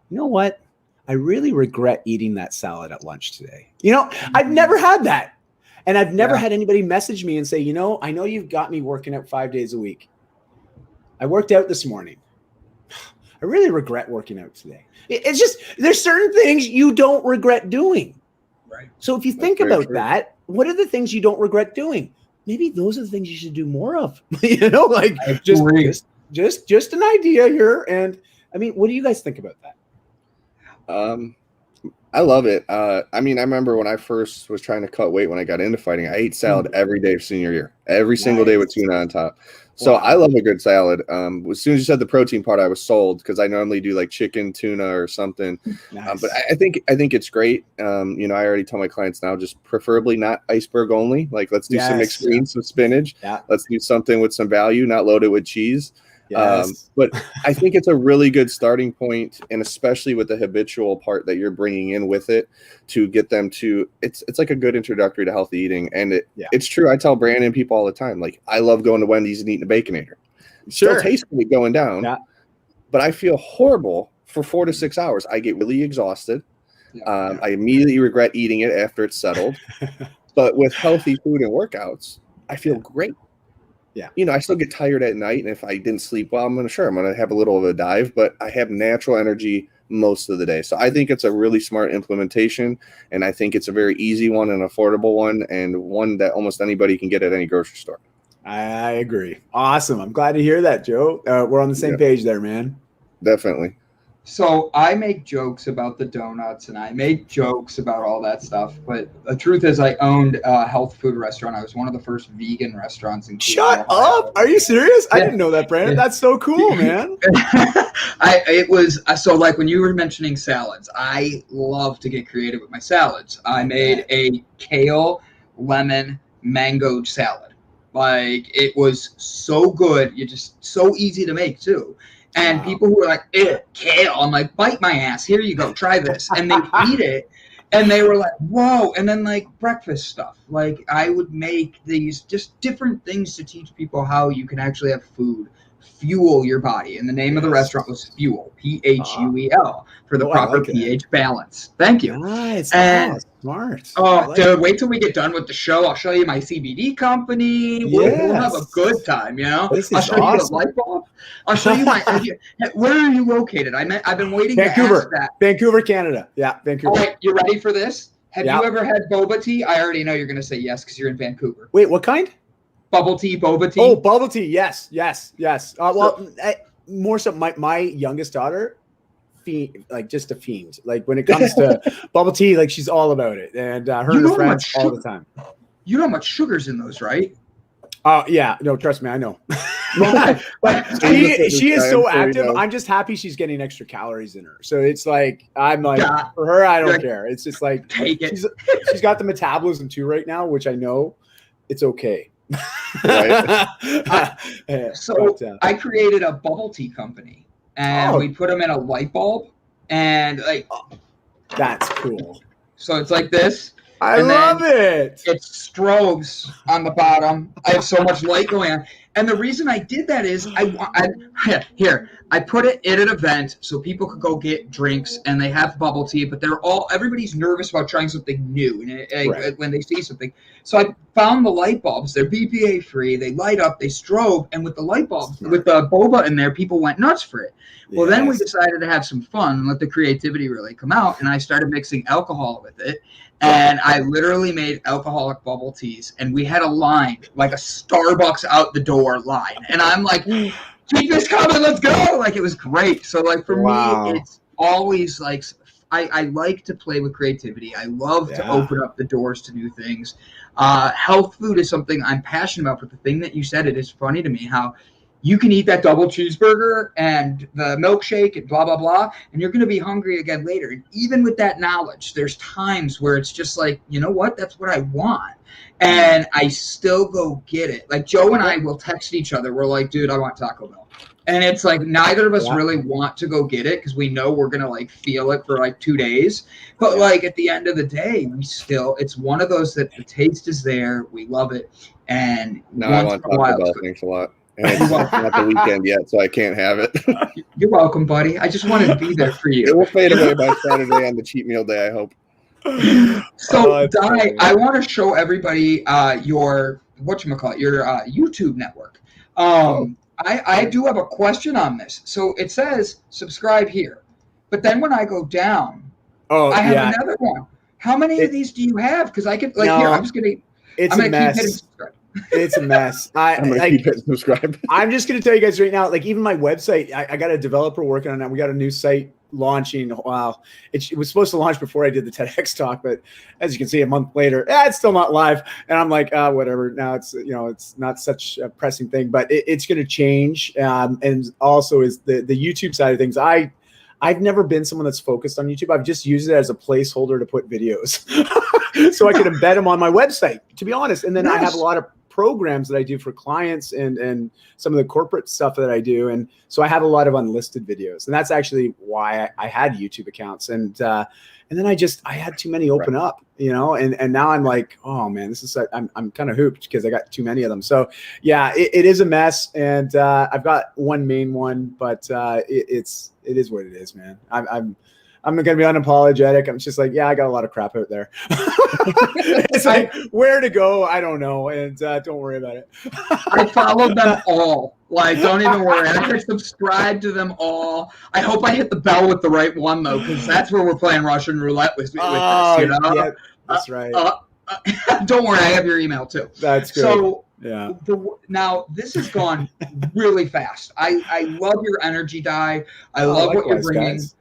you know what? I really regret eating that salad at lunch today. You know, I've never had that. And I've never had anybody message me and say, you know, I know you've got me working out 5 days a week. I worked out this morning. I really regret working out today. It's just, there's certain things you don't regret doing. Right. So if you think about that, what are the things you don't regret doing? Maybe those are the things you should do more of. You know, like just an idea here. And I mean, what do you guys think about that? I love it. I mean, I remember when I first was trying to cut weight when I got into fighting, I ate salad every day of senior year, every single day with tuna on top. So I love a good salad. As soon as you said the protein part, I was sold because I normally do like chicken, tuna, or something. But I think it's great. You know, I already tell my clients now, just preferably not iceberg only. Like, let's do some mixed greens, some spinach. Let's do something with some value, not loaded with cheese. But I think it's a really good starting point, and especially with the habitual part that you're bringing in with it to get them to, it's like a good introductory to healthy eating. And it's true. I tell Brandon people all the time, like, I love going to Wendy's and eating a Baconator. Still tastes good going down, but I feel horrible for 4 to 6 hours. I get really exhausted. I immediately regret eating it after it's settled. But with healthy food and workouts, I feel great. You know, I still get tired at night, and if I didn't sleep well, I'm going to have a little of a dive, but I have natural energy most of the day. So I think it's a really smart implementation, and I think it's a very easy one, and affordable one, and one that almost anybody can get at any grocery store. I agree. Awesome. I'm glad to hear that, Joe. We're on the same page there, man. Definitely. So I make jokes about the donuts and I make jokes about all that stuff. But the truth is I owned a health food restaurant. I was one of the first vegan restaurants in Shut up. Are you serious? I didn't know that, Brandon. That's so cool, man. So like when you were mentioning salads, I love to get creative with my salads. I made a kale, lemon, mango salad. Like, it was so good. You're just so easy to make too. And people who are like, kale, I'm like, bite my ass. Here you go. Try this. And they eat it. And they were like, whoa. And then like breakfast stuff. Like, I would make these just different things to teach people how you can actually have food fuel your body. And the name of the restaurant was Fuel, P-H-U-E-L, for the proper pH balance. Thank you. Nice. And smart. Dude, wait till we get done with the show. I'll show you my CBD company. We'll have a good time, you know? I'll show you the light bulb. I'll show you my where are you located? I've been waiting to ask that. Vancouver, Canada. Yeah, Vancouver. All right, you ready for this? Have you ever had boba tea? I already know you're going to say yes because you're in Vancouver. Wait, what kind? Bubble tea, boba tea. Oh, bubble tea. Yes. More so my youngest daughter, just a fiend. Like, when it comes to bubble tea, like, she's all about it. And her and her friends all the time. You know how much sugar's in those, right? Yeah. No, trust me, I know. But she is so active. I'm just happy she's getting extra calories in her. So it's like, I'm like, for her, I don't care. It's just like, take it. She's got the metabolism too right now, which I know it's okay. I created a bubble tea company, and we put them in a light bulb, and like, that's cool. So it's like this. I love it. It's strobes on the bottom. I have so much light going on. And the reason I did that is I put it at an event so people could go get drinks and they have bubble tea, but everybody's nervous about trying something new and when they see something. So I found the light bulbs. They're BPA free. They light up. They strobe, and with the light bulbs, with the boba in there, people went nuts for it. Well, then we decided to have some fun and let the creativity really come out, and I started mixing alcohol with it. And I literally made alcoholic bubble teas, and we had a line, like a Starbucks out the door line. And I'm like, keep this coming, let's go. Like, it was great. So, like, for me, it's always like, I like to play with creativity. I love to open up the doors to new things. Health food is something I'm passionate about, but the thing that you said, it is funny to me how you can eat that double cheeseburger and the milkshake and blah, blah, blah, and you're going to be hungry again later. And even with that knowledge, there's times where it's just like, you know what, that's what I want. And I still go get it. Like Joe and I will text each other. We're like, dude, I want Taco Bell. And it's like neither of us really want to go get it because we know we're going to like feel it for like 2 days. But like at the end of the day, it's one of those that the taste is there. We love it. And I want Taco Bell. Thanks a lot. And it's not the weekend yet, so I can't have it. You're welcome, buddy. I just wanted to be there for you. It will fade away by Saturday on the cheat meal day, I hope. So, Dai, I want to show everybody your YouTube network. I do have a question on this. So it says subscribe here, but then when I go down, I have another one. How many of these do you have? Because I could here. I'm just gonna. It's a mess. Keep hitting subscribe. It's a mess. I'm gonna keep hitting subscribe. I'm just gonna tell you guys right now, like even my website, I got a developer working on that. We got a new site launching. Wow, it was supposed to launch before I did the TEDx talk, but as you can see, a month later, it's still not live. And I'm like, whatever. Now it's it's not such a pressing thing, but it's gonna change. And also is the YouTube side of things. I've never been someone that's focused on YouTube. I've just used it as a placeholder to put videos so I can embed them on my website, to be honest. And then I have a lot of programs that I do for clients and some of the corporate stuff that I do. And so I have a lot of unlisted videos, and that's actually why I had YouTube accounts. And then I had too many open up, and now I'm like, oh man, I'm kind of hooped because I got too many of them. So yeah, it is a mess. And I've got one main one, but it is what it is, man. I'm going to be unapologetic. I'm just like, I got a lot of crap out there. It's like, where to go? I don't know. And don't worry about it. I followed them all. Like, don't even worry. I can subscribe to them all. I hope I hit the bell with the right one, though, because that's where we're playing Russian roulette with this, Yeah, that's right. Don't worry. I have your email, too. That's good. So, now, this has gone really fast. I love your energy, Dai. I love what you're bringing. Guys.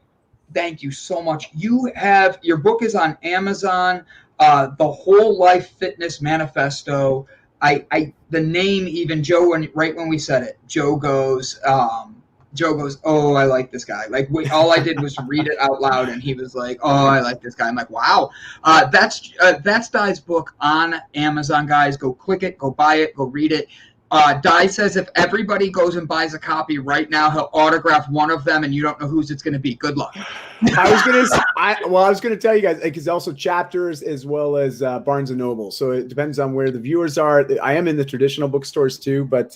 Thank you so much. Your book is on Amazon, The Whole Life Fitness Manifesto. The name even, Joe, right when we said it, Joe goes, oh, I like this guy. Like all I did was read it out loud, and he was like, oh, I like this guy. I'm like, wow. That's Dai's book on Amazon, guys. Go click it, go buy it, go read it. Dai says if everybody goes and buys a copy right now, he'll autograph one of them, and you don't know whose it's going to be. Good luck. I was gonna tell you guys, because also chapters as well as Barnes and Noble. So it depends on where the viewers are. I am in the traditional bookstores too, but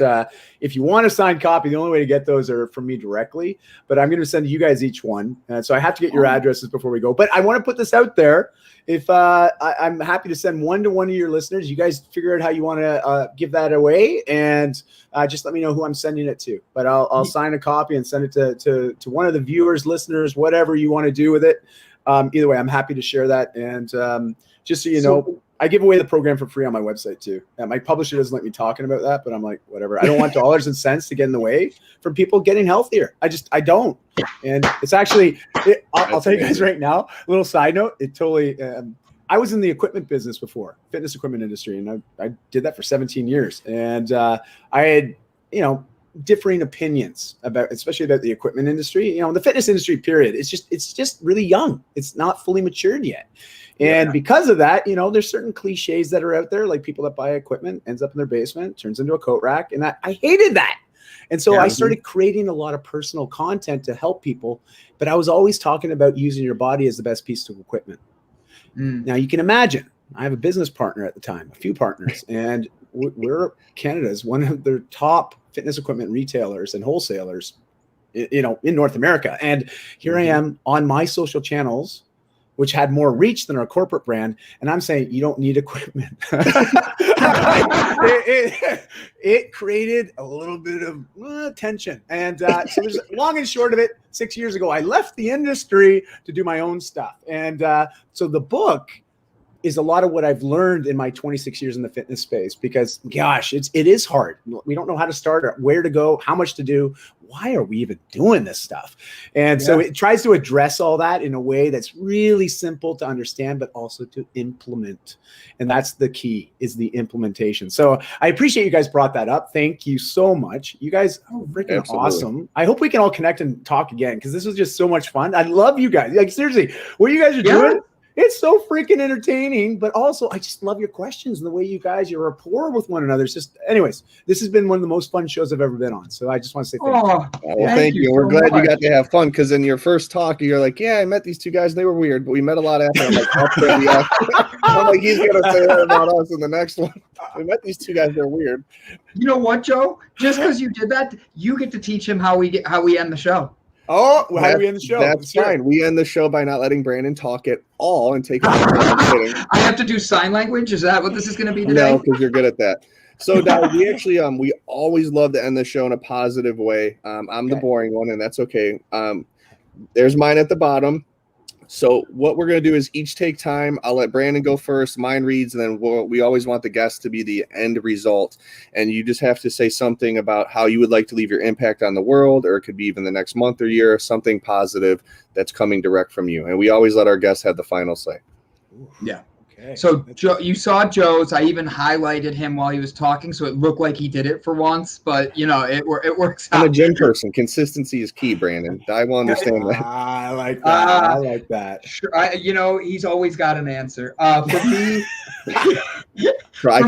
if you want a signed copy, the only way to get those are from me directly. But I'm going to send you guys each one, so I have to get your addresses before we go. But I want to put this out there. If I'm happy to send one to one of your listeners, you guys figure out how you want to give that away, and just let me know who I'm sending it to. But I'll sign a copy and send it to one of the viewers, listeners, whatever you want to do with it. Either way, I'm happy to share that. And just so you know, I give away the program for free on my website too. My publisher doesn't like me talking about that, but I'm like, whatever. I don't want dollars and cents to get in the way from people getting healthier. I don't. And it's actually, I'll tell you guys right now, a little side note. It totally, I was in the equipment business before, fitness equipment industry. And I did that for 17 years. And I had, differing opinions especially about the equipment industry, the fitness industry, period. It's just really young. It's not fully matured yet. And because of that, there's certain cliches that are out there, like people that buy equipment, ends up in their basement, turns into a coat rack. And I hated that. And so I started creating a lot of personal content to help people. But I was always talking about using your body as the best piece of equipment. Now you can imagine, I have a business partner at the time, a few partners, and we're Canada's one of their top fitness equipment retailers and wholesalers, in North America. And here I am on my social channels, which had more reach than our corporate brand. And I'm saying, you don't need equipment. it created a little bit of tension. And so there's long and short of it. 6 years ago, I left the industry to do my own stuff. And so the book is a lot of what I've learned in my 26 years in the fitness space, because gosh, it is hard. We don't know how to start or where to go, how much to do. Why are we even doing this stuff? And so it tries to address all that in a way that's really simple to understand, but also to implement. And that's the key, is the implementation. So I appreciate you guys brought that up. Thank you so much. You guys are freaking awesome. I hope we can all connect and talk again, because this was just so much fun. I love you guys. Like, seriously, what you guys are doing, it's so freaking entertaining, but also I just love your questions and the way you guys, your rapport with one another. It's just, anyways, this has been one of the most fun shows I've ever been on. So I just want to say thank you. Well, thank you. We're glad you got to have fun, because in your first talk, you're like, yeah, I met these two guys. They were weird, but we met a lot after. I'm like, I'm like, he's going to say that about us in the next one. We met these two guys. They're weird. You know what, Joe? Just because you did that, you get to teach him how we end the show. Oh, well, how do we end the show? That's fine. We end the show by not letting Brandon talk at all and take I have to do sign language? Is that what this is going to be today? No, because you're good at that. So, Dai, we actually we always love to end the show in a positive way. I'm the boring one, and that's okay. There's mine at the bottom. So what we're going to do is each take time. I'll let Brandon go first. Mine reads, and then we always want the guest to be the end result. And you just have to say something about how you would like to leave your impact on the world, or it could be even the next month or year, something positive that's coming direct from you. And we always let our guests have the final say. Yeah. Okay. So Joe, you saw Joe's. I even highlighted him while he was talking, so it looked like he did it for once. But it works out. I'm a gym person. Consistency is key, Brandon. I will understand that. I like that. I like that. Sure. He's always got an answer. For me, try.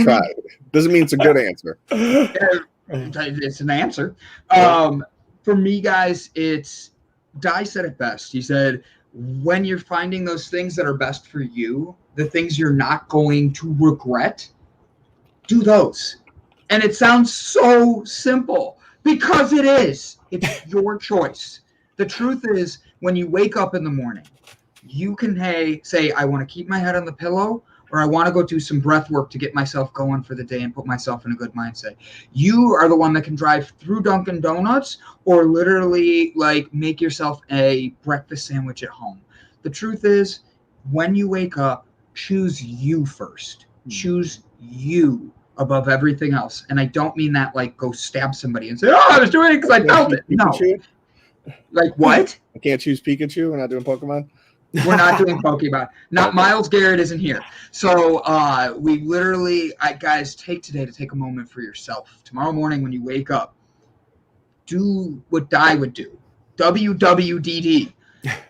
Doesn't mean it's a good answer. It's an answer. For me, guys, Dai said it best. He said, when you're finding those things that are best for you, the things you're not going to regret, do those. And it sounds so simple, because it is. It's your choice. The truth is, when you wake up in the morning, you can say, I want to keep my head on the pillow, or I want to go do some breath work to get myself going for the day and put myself in a good mindset. You are the one that can drive through Dunkin' Donuts, or literally make yourself a breakfast sandwich at home. The truth is, when you wake up, choose you first. Choose you above everything else. And I don't mean that go stab somebody and say, I was doing it because I felt it. No. Like what? I can't choose Pikachu. We're not doing Pokemon. We're not doing Pokemon. Miles Garrett isn't here. So we literally, guys, take today to take a moment for yourself. Tomorrow morning when you wake up, do what Dai would do. WWDD.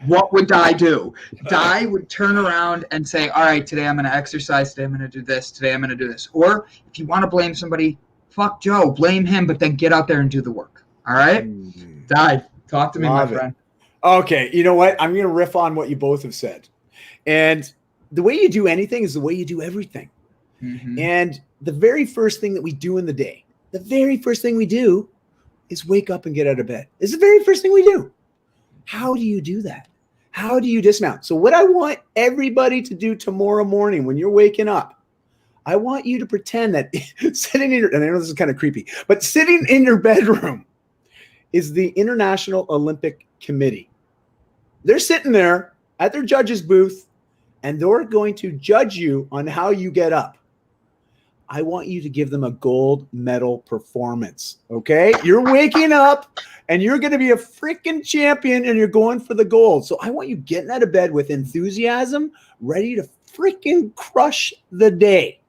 What would Dai do? Dai would turn around and say, all right, today I'm going to exercise. Today I'm going to do this. Today I'm going to do this. Or if you want to blame somebody, fuck Joe. Blame him, but then get out there and do the work. All right? Dai, talk to me, my friend. Okay, you know what? I'm going to riff on what you both have said. And the way you do anything is the way you do everything. Mm-hmm. And the very first thing that we do in the day, the very first thing we do is wake up and get out of bed. It's the very first thing we do. How do you do that? How do you dismount? So what I want everybody to do tomorrow morning when you're waking up, I want you to pretend that sitting in and I know this is kind of creepy, but sitting in your bedroom is the International Olympic Committee. They're sitting there at their judge's booth, and they're going to judge you on how you get up. I want you to give them a gold medal performance, okay? You're waking up, and you're going to be a freaking champion, and you're going for the gold. So I want you getting out of bed with enthusiasm, ready to freaking crush the day,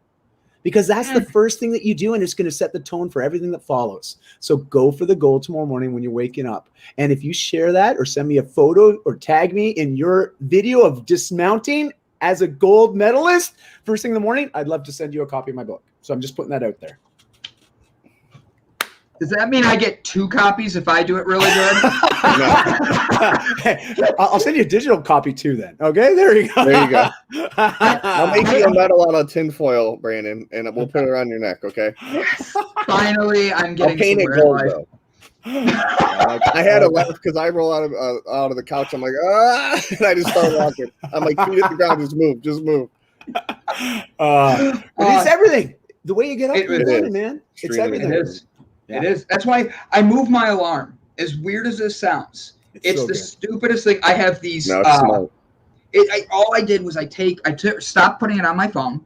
because that's the first thing that you do, and it's going to set the tone for everything that follows. So go for the gold tomorrow morning when you're waking up. And if you share that or send me a photo or tag me in your video of dismounting as a gold medalist first thing in the morning, I'd love to send you a copy of my book. So I'm just putting that out there. Does that mean I get 2 copies if I do it really good? Hey, I'll send you a digital copy too then. Okay, there you go. There you go. I'll make you a medal out of tinfoil, Brandon, and we'll put it around your neck, okay? Finally, I'm getting I'll paint it somewhere in gold, life. though. I had to laugh because I roll out of the couch. I'm like, and I just start walking. I'm like, feet at the ground, just move. But it's everything. The way you get up in the morning, man. It's everything. It is. Yeah. It is. That's why I move my alarm. As weird as this sounds, it's so the good. stupidest thing. I have these. No, it's smart. All I did was I stopped putting it on my phone,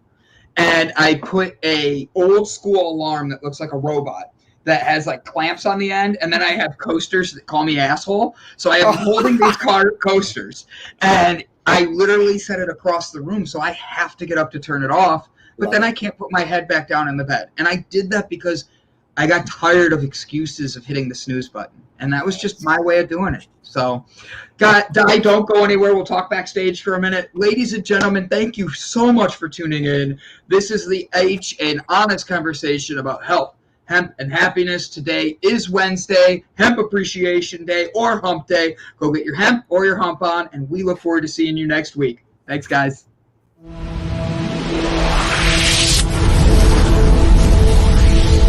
and I put a old school alarm that looks like a robot that has like clamps on the end, and then I have coasters that call me asshole. So I am holding these coasters, and I literally set it across the room, so I have to get up to turn it off. But then I can't put my head back down in the bed, and I did that because I got tired of excuses of hitting the snooze button, and that was just my way of doing it. So, Dai, don't go anywhere. We'll talk backstage for a minute. Ladies and gentlemen, thank you so much for tuning in. This is the H and Honest Conversation about health, hemp, and happiness. Today is Wednesday, Hemp Appreciation Day or Hump Day. Go get your hemp or your hump on, and we look forward to seeing you next week. Thanks, guys.